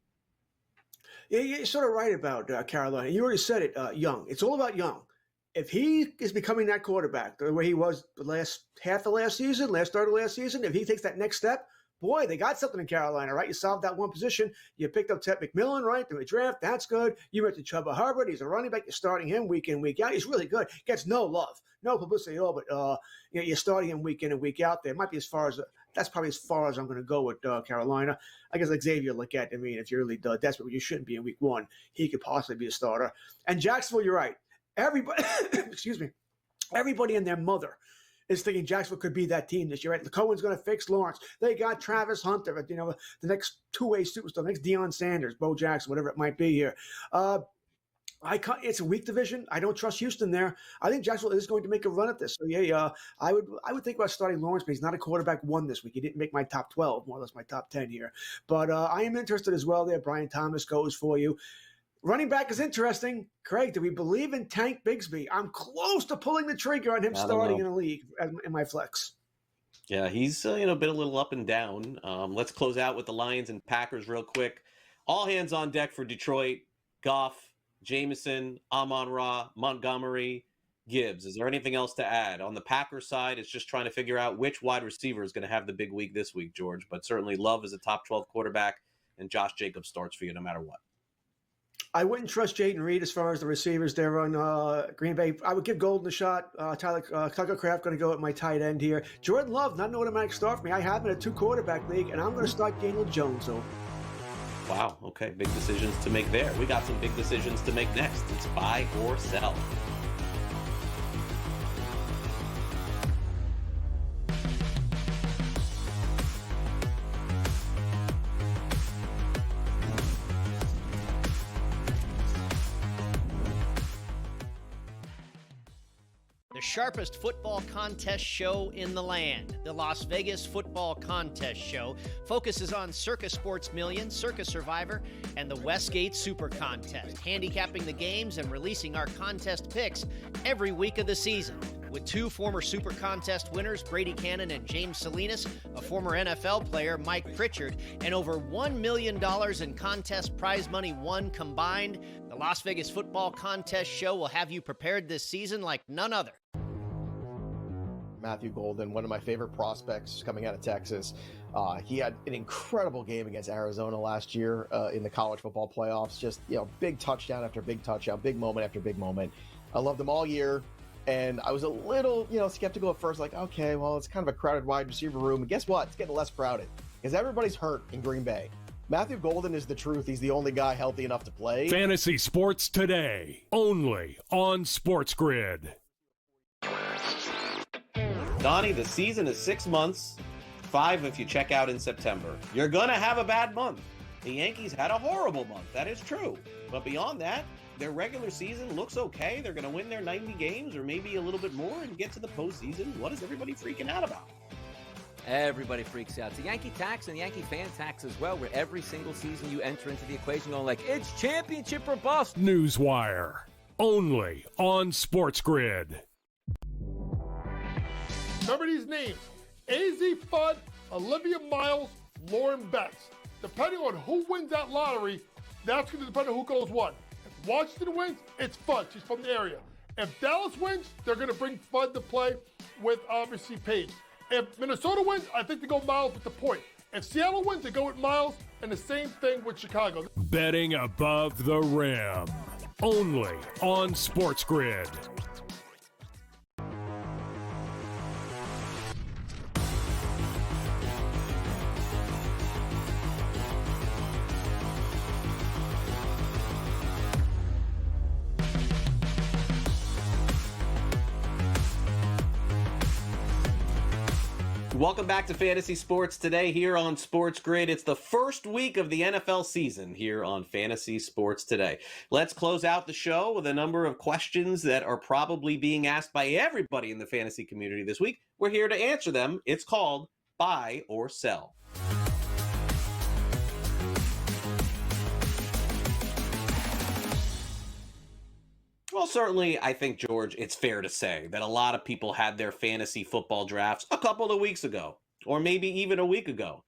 Yeah, you're sort of right about Carolina. You already said it, Young. It's all about Young. If he is becoming that quarterback, the way he was the last half of last season, last start of last season, if he takes that next step, boy, they got something in Carolina, right? You solved that one position. You picked up Ted McMillan, right, through the draft. That's good. You went to Chuba Hubbard. He's a running back. You're starting him week in, week out. He's really good. Gets no love, no publicity at all, but you're starting him week in and week out there. It might be that's probably as far as I'm going to go with Carolina. I guess like Xavier Legette, if you're really desperate, but you shouldn't be in week 1, he could possibly be a starter. And Jacksonville, you're right. Everybody, excuse me, everybody and their mother is thinking Jacksonville could be that team this year. Right? The Cohen's going to fix Lawrence. They got Travis Hunter, the next two-way superstar, the next Deion Sanders, Bo Jackson, whatever it might be here. It's a weak division. I don't trust Houston there. I think Jacksonville is going to make a run at this. So I would think about starting Lawrence, but he's not a quarterback 1 this week. He didn't make my top 12, more or less my top 10 here. But I am interested as well there. Brian Thomas goes for you. Running back is interesting. Craig, do we believe in Tank Bigsby? I'm close to pulling the trigger on him starting in the league in my flex. Yeah, he's been a little up and down. Let's close out with the Lions and Packers real quick. All hands on deck for Detroit. Goff, Jameson, Amon-Ra, Montgomery, Gibbs. Is there anything else to add? On the Packers side, it's just trying to figure out which wide receiver is going to have the big week this week, George. But certainly Love is a top 12 quarterback, and Josh Jacobs starts for you no matter what. I wouldn't trust Jayden Reed as far as the receivers there on Green Bay. I would give Golden a shot. Tyler Tucker-Kraft going to go at my tight end here. Jordan Love, not an automatic start for me. I have him in a 2-quarterback league, and I'm going to start Daniel Jones over. Wow. Okay. Big decisions to make there. We got some big decisions to make next. It's buy or sell. The sharpest football contest show in the land, the Las Vegas Football Contest Show, focuses on Circus Sports Million, Circus Survivor, and the Westgate Super Contest, handicapping the games and releasing our contest picks every week of the season. With two former Super Contest winners, Brady Cannon and James Salinas, a former NFL player, Mike Pritchard, and over $1 million in contest prize money won combined, the Las Vegas Football Contest Show will have you prepared this season like none other. Matthew Golden, one of my favorite prospects coming out of Texas. He had an incredible game against Arizona last year in the college football playoffs. Just, big touchdown after big touchdown, big moment after big moment. I loved him all year. And I was a little, skeptical at first, like, okay, well, it's kind of a crowded wide receiver room. And guess what? It's getting less crowded because everybody's hurt in Green Bay. Matthew Golden is the truth. He's the only guy healthy enough to play. Fantasy Sports Today, only on SportsGrid. Donnie, the season is 6 months, 5 if you check out in September. You're going to have a bad month. The Yankees had a horrible month. That is true. But beyond that, their regular season looks okay. They're going to win their 90 games or maybe a little bit more and get to the postseason. What is everybody freaking out about? Everybody freaks out. It's the Yankee tax and the Yankee fan tax as well, where every single season you enter into the equation going like, it's championship or bust. Newswire, only on SportsGrid. Remember these names: AZ Fudd, Olivia Miles, Lauren Betts. Depending on who wins that lottery, that's going to depend on who goes what. If Washington wins, it's Fudd. She's from the area. If Dallas wins, they're going to bring Fudd to play with, obviously, Paige. If Minnesota wins, I think they go Miles with the point. If Seattle wins, they go with Miles, and the same thing with Chicago. Betting above the rim, only on SportsGrid. Welcome back to Fantasy Sports Today here on SportsGrid. It's the first week of the NFL season here on Fantasy Sports Today. Let's close out the show with a number of questions that are probably being asked by everybody in the fantasy community this week. We're here to answer them. It's called Buy or Sell. Well, certainly, I think, George, it's fair to say that a lot of people had their fantasy football drafts a couple of weeks ago, or maybe even a week ago.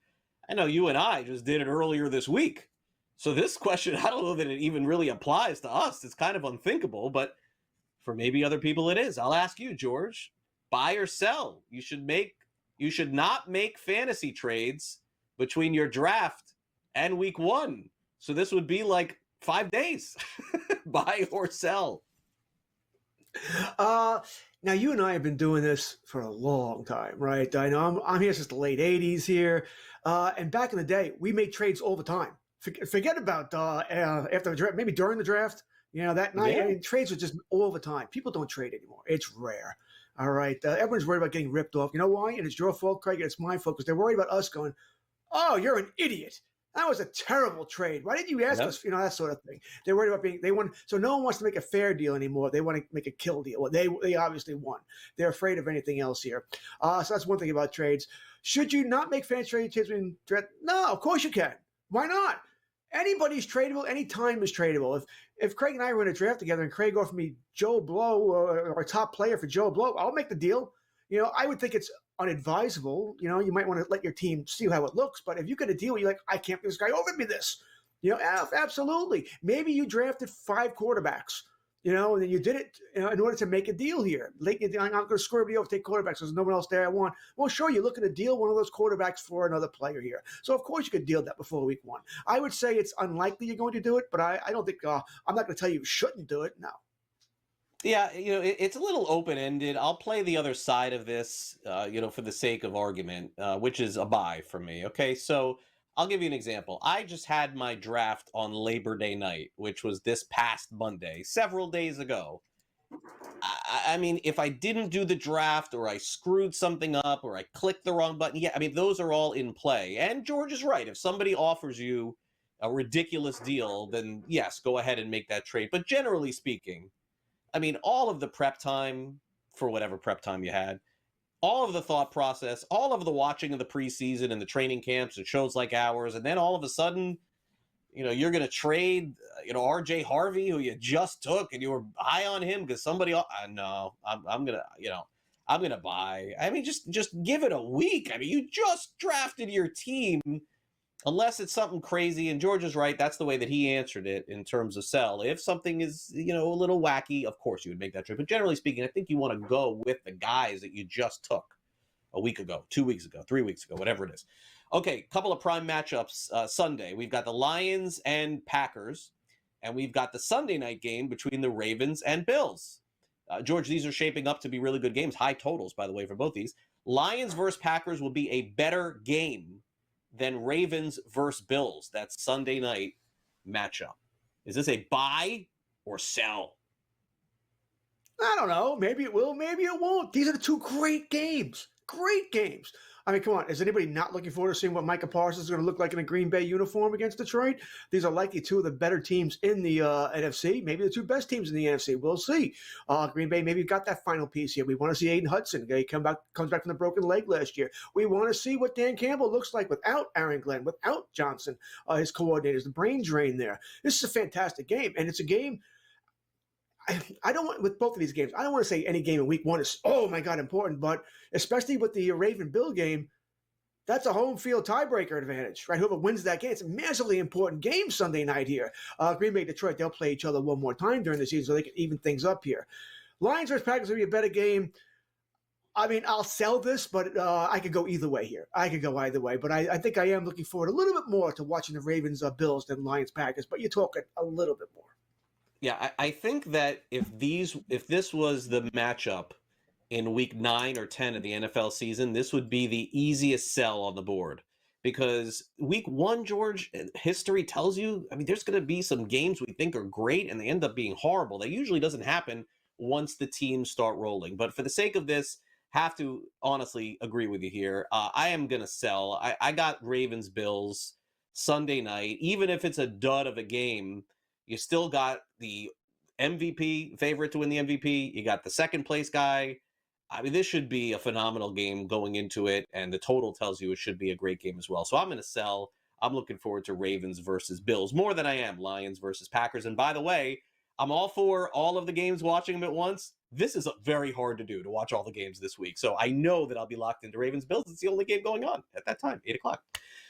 I know you and I just did it earlier this week. So this question, I don't know that it even really applies to us. It's kind of unthinkable, but for maybe other people it is. I'll ask you, George, buy or sell? You should not make fantasy trades between your draft and week 1. So this would be like 5 days. Buy or sell? Now you and I have been doing this for a long time, right? I know I'm here since the late 80s here. And back in the day, we made trades all the time. Forget about after the draft, maybe during the draft, that night. Yeah. I mean, trades are just all the time. People don't trade anymore. It's rare. All right. Everyone's worried about getting ripped off. You know why? And it's your fault, Craig, and it's my fault because they're worried about us going, oh, you're an idiot. That was a terrible trade. Why didn't you ask us? That sort of thing. They're worried about so no one wants to make a fair deal anymore. They want to make a kill deal. Well, they obviously won. They're afraid of anything else here. So that's one thing about trades. Should you not make fantasy trades when draft? No, of course you can. Why not? Anybody's tradable. Any time is tradable. If Craig and I were in a draft together and Craig offered me Joe Blow or a top player for Joe Blow, I'll make the deal. I would think it's unadvisable. You might want to let your team see how it looks, but if you get a deal, you're like, I can't, this guy offered me this. Absolutely. Maybe you drafted 5 quarterbacks, and then you did it in order to make a deal here. I'm going to screw everybody over, take quarterbacks. There's no one else there I want. Well, sure, you're looking to deal one of those quarterbacks for another player here. So, of course, you could deal that before week 1. I would say it's unlikely you're going to do it, but I don't think I'm not going to tell you shouldn't do it. No. Yeah, it's a little open-ended. I'll play the other side of this, for the sake of argument, which is a buy for me. Okay, so I'll give you an example. I just had my draft on Labor Day night, which was this past Monday, several days ago. I mean, if I didn't do the draft or I screwed something up or I clicked the wrong button, those are all in play. And George is right. If somebody offers you a ridiculous deal, then yes, go ahead and make that trade. But generally speaking, all of the prep time for whatever prep time you had. All of the thought process, all of the watching of the preseason and the training camps and shows like ours, and then all of a sudden, you're going to trade, RJ Harvey, who you just took, and you were high on him because somebody else. No, I'm going to, I'm going to buy. I mean, just give it a week. I mean, you just drafted your team, unless it's something crazy. And George is right. That's the way that he answered it in terms of sell. If something is, a little wacky, of course you would make that trade. But generally speaking, I think you want to go with the guys that you just took a week ago, 2 weeks ago, 3 weeks ago, whatever it is. Okay, couple of prime matchups Sunday. We've got the Lions and Packers, and we've got the Sunday night game between the Ravens and Bills. George, these are shaping up to be really good games. High totals, by the way, for both these. Lions versus Packers will be a better game than Ravens versus Bills. That's Sunday night matchup. Is this a buy or sell? I don't know. Maybe it will, maybe it won't. These are the two great games. Great games. I mean, come on. Is anybody not looking forward to seeing what Micah Parsons is going to look like in a Green Bay uniform against Detroit? These are likely two of the better teams in the NFC. Maybe the two best teams in the NFC. We'll see. Green Bay maybe got that final piece here. We want to see Aiden Hudson. He comes back from the broken leg last year. We want to see what Dan Campbell looks like without Aaron Glenn, without Johnson, his coordinators, the brain drain there. This is a fantastic game, and it's a game. I don't want, with both of these games, I don't want to say any game in week one is, oh my God, important, but especially with the Raven-Bill game, that's a home field tiebreaker advantage, right? Whoever wins that game, it's a massively important game Sunday night here. Green Bay, Detroit, they'll play each other one more time during the season so they can even things up here. Lions versus Packers will be a better game. I mean, I'll sell this, but I could go either way here. I could go either way, but I think I am looking forward a little bit more to watching the Ravens Bills than Lions Packers, but you're talking a little bit more. Yeah, I think that if this was the matchup in week 9 or 10 of the NFL season, this would be the easiest sell on the board. Because week 1, George, history tells you, I mean, there's going to be some games we think are great and they end up being horrible. That usually doesn't happen once the teams start rolling. But for the sake of this, have to honestly agree with you here. I am going to sell. I got Ravens Bills Sunday night. Even if it's a dud of a game, you still got the MVP favorite to win the MVP. You got the second place guy. I mean, this should be a phenomenal game going into it, and the total tells you it should be a great game as well. So I'm going to sell. I'm looking forward to Ravens versus Bills more than I am Lions versus Packers. And by the way, I'm all for all of the games, watching them at once. This is very hard to do, to watch all the games this week. So I know that I'll be locked into Ravens Bills. It's the only game going on at that time, 8 o'clock.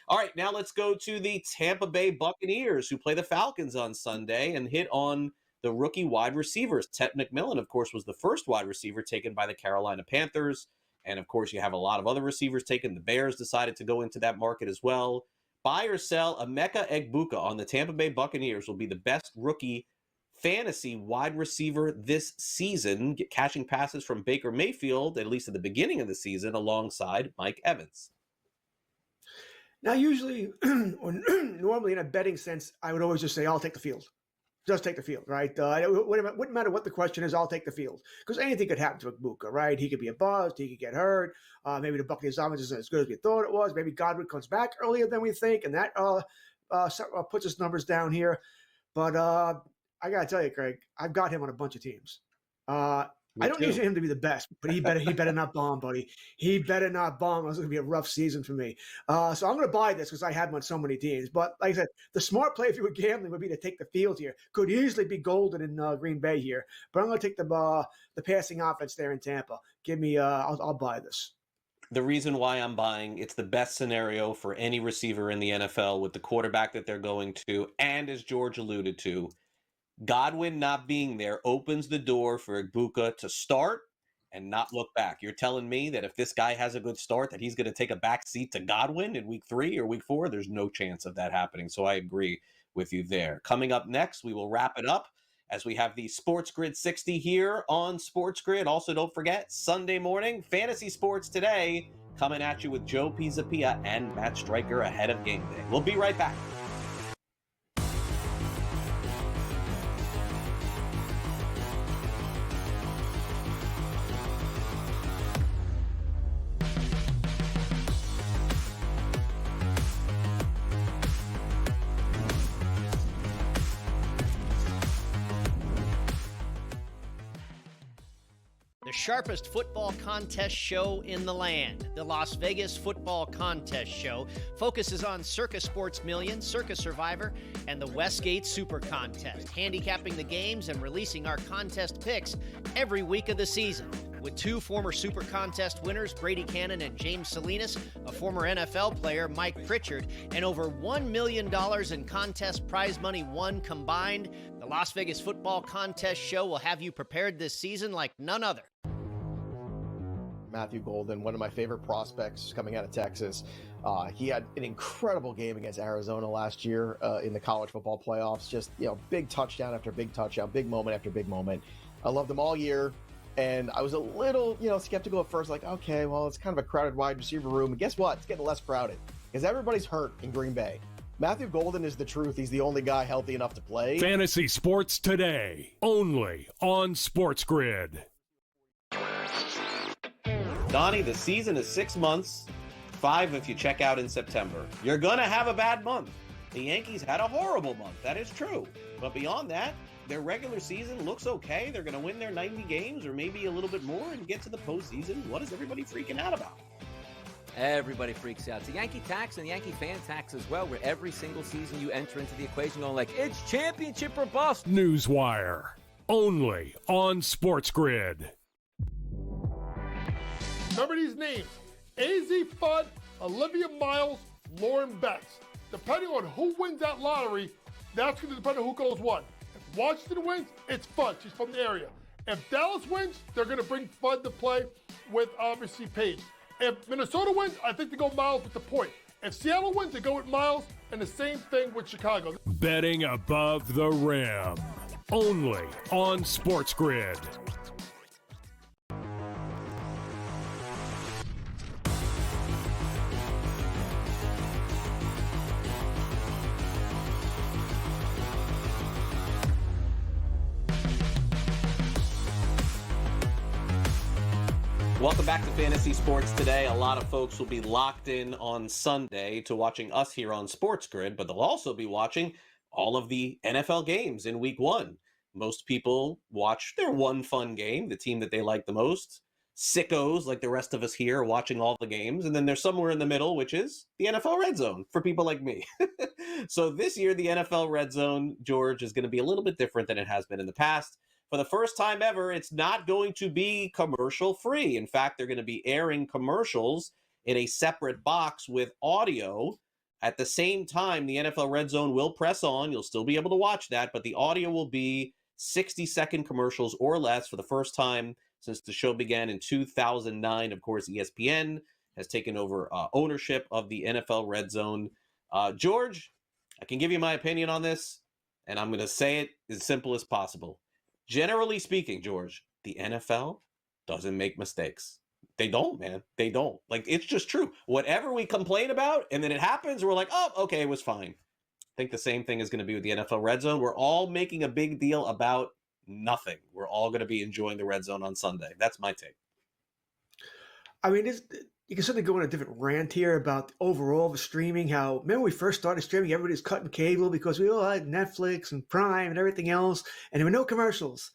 All right, now let's go to the Tampa Bay Buccaneers, who play the Falcons on Sunday and hit on the rookie wide receivers. Ted McMillan, of course, was the first wide receiver taken by the Carolina Panthers. And, of course, you have a lot of other receivers taken. The Bears decided to go into that market as well. Buy or sell, Emeka Egbuka on the Tampa Bay Buccaneers will be the best rookie fantasy wide receiver this season, catching passes from Baker Mayfield, at least at the beginning of the season, alongside Mike Evans. Now, usually, or normally in a betting sense, I would always just say, I'll take the field. Just take the field, right? It wouldn't matter what the question is, I'll take the field. Because anything could happen to Egbuka, right? He could be a bust, he could get hurt. Maybe the Buccaneers offense isn't as good as we thought it was. Maybe Godwin comes back earlier than we think, and that puts his numbers down here. But I got to tell you, Craig, I've got him on a bunch of teams. I don't need him to be the best, but he better not bomb, buddy. He better not bomb. It's going to be a rough season for me. So I'm going to buy this because I have him on so many teams. But like I said, the smart play if you were gambling would be to take the field here. Could easily be Golden in Green Bay here, but I'm going to take the passing offense there in Tampa. Give me, I'll buy this. The reason why I'm buying, it's the best scenario for any receiver in the NFL with the quarterback that they're going to, and as George alluded to, Godwin not being there opens the door for Egbuka to start and not look back. You're telling me that if this guy has a good start, that he's going to take a back seat to Godwin in week 3 or week 4? There's no chance of that happening. So I agree with you there. Coming up next, we will wrap it up as we have the SportsGrid 60 here on SportsGrid. Also, don't forget, Sunday morning, Fantasy Sports Today, coming at you with Joe Pisapia and Matt Stryker ahead of game day. We'll be right back. the sharpest football contest show in the land. The Las Vegas Football Contest Show focuses on Circa Sports Million, Circa Survivor, and the Westgate Super Contest, handicapping the games and releasing our contest picks every week of the season. With two former Super Contest winners, Brady Cannon and James Salinas, a former NFL player, Mike Pritchard, and over $1 million in contest prize money won combined, the Las Vegas Football Contest Show will have you prepared this season like none other. Matthew Golden, one of my favorite prospects coming out of Texas. He had an incredible game against Arizona last year in the college football playoffs. Just, big touchdown after big touchdown, big moment after big moment. I loved him all year. And I was a little, skeptical at first, like, okay, well, it's kind of a crowded wide receiver room. And guess what? It's getting less crowded because everybody's hurt in Green Bay. Matthew Golden is the truth. He's the only guy healthy enough to play. Fantasy Sports Today, only on SportsGrid. Donnie, the season is 6 months, 5 if you check out in September. You're going to have a bad month. The Yankees had a horrible month. That is true. But beyond that, their regular season looks okay. They're going to win their 90 games or maybe a little bit more and get to the postseason. What is everybody freaking out about? Everybody freaks out. It's the Yankee tax and the Yankee fan tax as well, where every single season you enter into the equation going like, it's championship or bust. Newswire, only on SportsGrid. Remember these names: AZ Fudd, Olivia Miles, Lauren Betts. Depending on who wins that lottery, that's going to depend on who goes what. If Washington wins, it's Fudd. She's from the area. If Dallas wins, they're going to bring Fudd to play with, obviously, Paige. If Minnesota wins, I think they go Miles with the point. If Seattle wins, they go with Miles, and the same thing with Chicago. Betting above the rim, only on SportsGrid. Welcome back to Fantasy Sports Today. A lot of folks will be locked in on Sunday to watching us here on SportsGrid, but they'll also be watching all of the NFL games in Week 1. Most people watch their one fun game, the team that they like the most. Sickos, like the rest of us here, are watching all the games. And then there's somewhere in the middle, which is the NFL Red Zone for people like me. So this year, the NFL Red Zone, George, is going to be a little bit different than it has been in the past. For the first time ever, it's not going to be commercial free. In fact, they're going to be airing commercials in a separate box with audio. At the same time, the NFL Red Zone will press on. You'll still be able to watch that, but the audio will be 60-second commercials or less for the first time since the show began in 2009. Of course, ESPN has taken over ownership of the NFL Red Zone. George, I can give you my opinion on this, and I'm going to say it as simple as possible. Generally speaking, George, the NFL doesn't make mistakes. They don't, man. They don't. Like, it's just true. Whatever we complain about, and then it happens, we're like, oh, okay, it was fine. I think the same thing is going to be with the NFL Red Zone. We're all making a big deal about nothing. We're all going to be enjoying the Red Zone on Sunday. That's my take. I mean, you can certainly go on a different rant here about overall the streaming. How, remember when we first started streaming, everybody's cutting cable because we all had Netflix and Prime and everything else, and there were no commercials.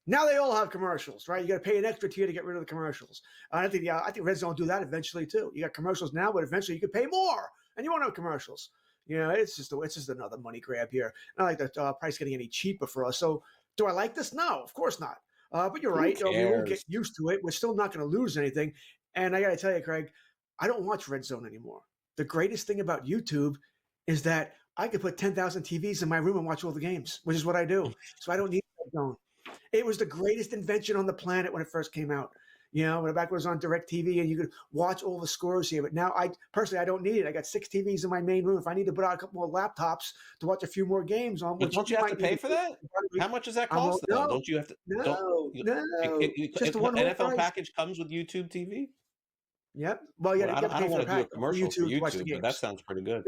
Now they all have commercials, right? You got to pay an extra tier to get rid of the commercials. I think Red Zone will do that eventually too. You got commercials now, but eventually you could pay more, and you won't have commercials. It's just another money grab here. Not like the price getting any cheaper for us. So, do I like this? No, of course not. But you're right. We won't get used to it. We're still not going to lose anything. And I got to tell you, Craig, I don't watch Red Zone anymore. The greatest thing about YouTube is that I could put 10,000 TVs in my room and watch all the games, which is what I do. So I don't need Red Zone. It was the greatest invention on the planet when it first came out. When back when it was on DirecTV and you could watch all the scores here. But now I don't need it. I got 6 TVs in my main room. If I need to put out a couple more laptops to watch a few more games on. But don't you have to pay for that? How much does that cost? No, don't you have to? No. Just the one NFL package comes with YouTube TV? Yep. Well, yeah, I don't want to do a commercial for YouTube, but that sounds pretty good.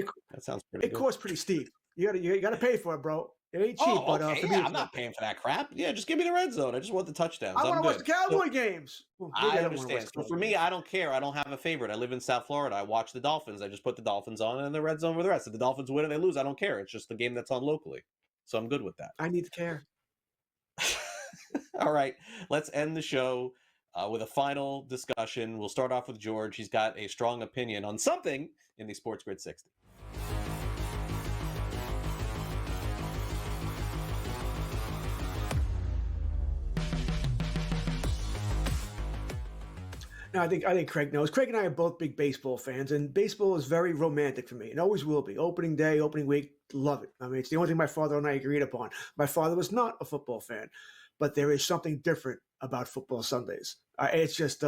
It costs pretty steep. You got to pay for it, bro. It ain't cheap, but okay. I'm not paying for that crap. Yeah, just give me the Red Zone. I just want the touchdowns. I want to watch the Cowboy games. I understand. So for me, I don't care. I don't have a favorite. I live in South Florida. I watch the Dolphins. I just put the Dolphins on and the Red Zone for the rest. If the Dolphins win or they lose, I don't care. It's just the game that's on locally. So I'm good with that. I need to care. All right, let's end the show. with a final discussion. We'll start off with George. He's got a strong opinion on something in the Sports Grid 60. No, I think Craig knows. Craig and I are both big baseball fans, and baseball is very romantic for me. It always will be. Opening day, opening week, love it. I mean, it's the only thing my father and I agreed upon. My father was not a football fan, but there is something different about football Sundays. It's just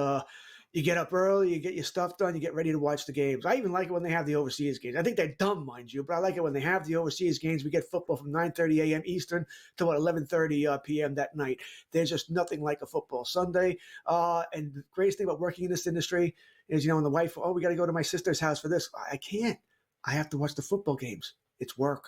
you get up early, you get your stuff done, you get ready to watch the games. I even like it when they have the overseas games. I think they're dumb, mind you, but I like it when they have the overseas games. We get football from 9:30 a.m. Eastern to 11:30 p.m. that night. There's just nothing like a football Sunday. And the greatest thing about working in this industry is, when the wife, we got to go to my sister's house for this. I can't. I have to watch the football games. It's work.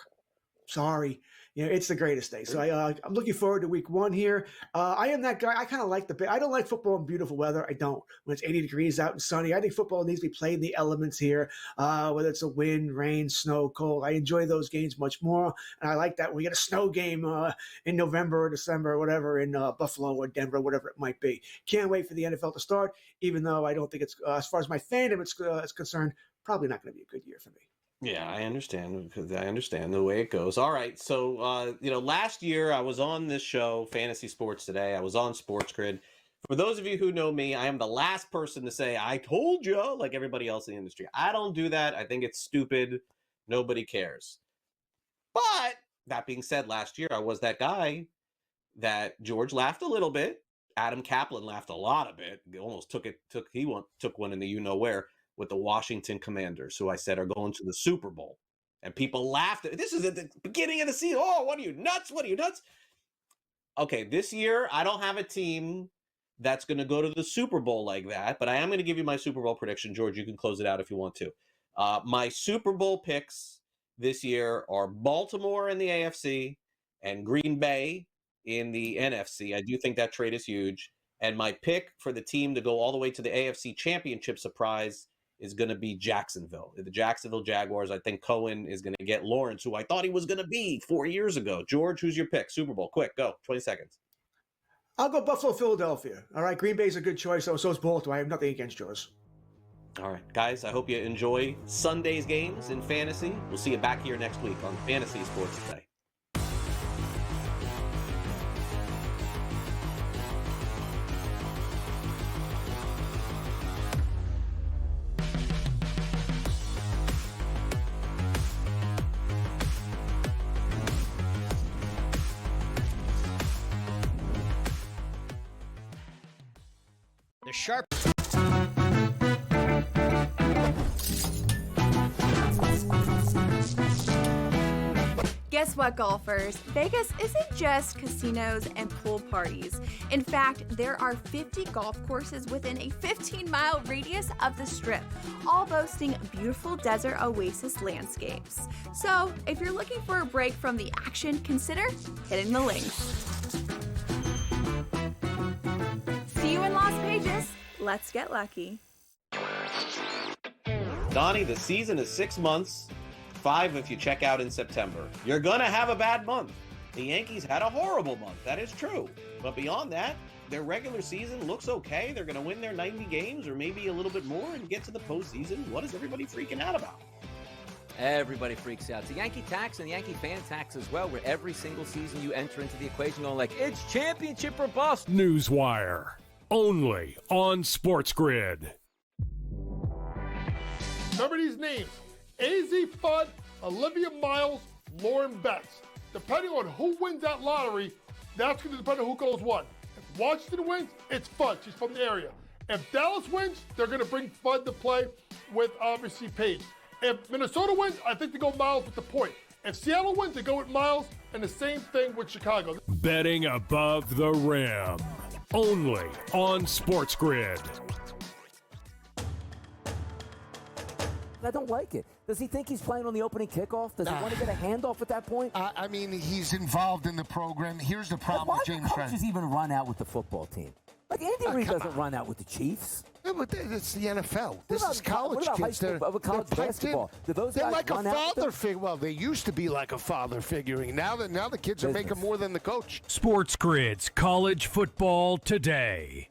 Sorry. It's the greatest day. So I'm looking forward to week 1 here. I am that guy. I kind of like I don't like football in beautiful weather. I don't. When it's 80 degrees out and sunny, I think football needs to be played in the elements here, whether it's a wind, rain, snow, cold. I enjoy those games much more. And I like that when we get a snow game in November or December or whatever in Buffalo or Denver, whatever it might be. Can't wait for the NFL to start, even though I don't think it's, as far as my fandom is concerned, probably not going to be a good year for me. Yeah, I understand, because I understand the way it goes. All right, so last year I was on this show, Fantasy Sports Today. I was on SportsGrid. For those of you who know me, I am the last person to say, I told you, like everybody else in the industry. I don't do that. I think it's stupid. Nobody cares. But that being said, last year I was that guy that George laughed a little bit. Adam Kaplan laughed a lot of it. He almost took one in the you-know-where, with the Washington Commanders, who I said are going to the Super Bowl. And people laughed. This is at the beginning of the season. Oh, what are you, nuts? What are you, nuts? Okay, this year, I don't have a team that's going to go to the Super Bowl like that, but I am going to give you my Super Bowl prediction. George, you can close it out if you want to. My Super Bowl picks this year are Baltimore in the AFC and Green Bay in the NFC. I do think that trade is huge. And my pick for the team to go all the way to the AFC Championship surprise is going to be Jacksonville. The Jacksonville Jaguars. I think Cohen is going to get Lawrence, who I thought he was going to be 4 years ago. George, who's your pick? Super Bowl. Quick, go. 20 seconds. I'll go Buffalo, Philadelphia. All right, Green Bay's a good choice. So is Baltimore. I have nothing against yours. All right, guys, I hope you enjoy Sunday's games in fantasy. We'll see you back here next week on Fantasy Sports Today. The sharp. Guess what, golfers? Vegas isn't just casinos and pool parties. In fact, there are 50 golf courses within a 15-mile radius of the Strip, all boasting beautiful desert oasis landscapes. So, if you're looking for a break from the action, consider hitting the links. See you in Las Vegas. Let's get lucky. Donnie, the season is 6 months, 5 if you check out in September. You're going to have a bad month. The Yankees had a horrible month. That is true. But beyond that, their regular season looks okay. They're going to win their 90 games or maybe a little bit more and get to the postseason. What is everybody freaking out about? Everybody freaks out. It's the Yankee tax and the Yankee fan tax as well, where every single season you enter into the equation going like, it's championship or bust. Newswire. Only on SportsGrid. Remember these names: AZ Fudd, Olivia Miles, Lauren Betts. Depending on who wins that lottery, that's going to depend on who goes what. If Washington wins, it's Fudd. She's from the area. If Dallas wins, they're going to bring Fudd to play with obviously Paige. If Minnesota wins, I think they go Miles with the point. If Seattle wins, they go with Miles, and the same thing with Chicago. Betting above the rim. Only on SportsGrid. I don't like it. Does he think he's playing on the opening kickoff? Does he want to get a handoff at that point? I mean, he's involved in the program. Here's the problem with James Franklin. Why do coaches even run out with the football team? Like, Andy Reid doesn't run out with the Chiefs. Yeah, but it's the NFL. This is college what about kids. High school, college basketball? Do those They're guys like a run out father figure. Well, they used to be like a father figuring. Now the kids are making more than the coach. SportsGrid's College Football Today.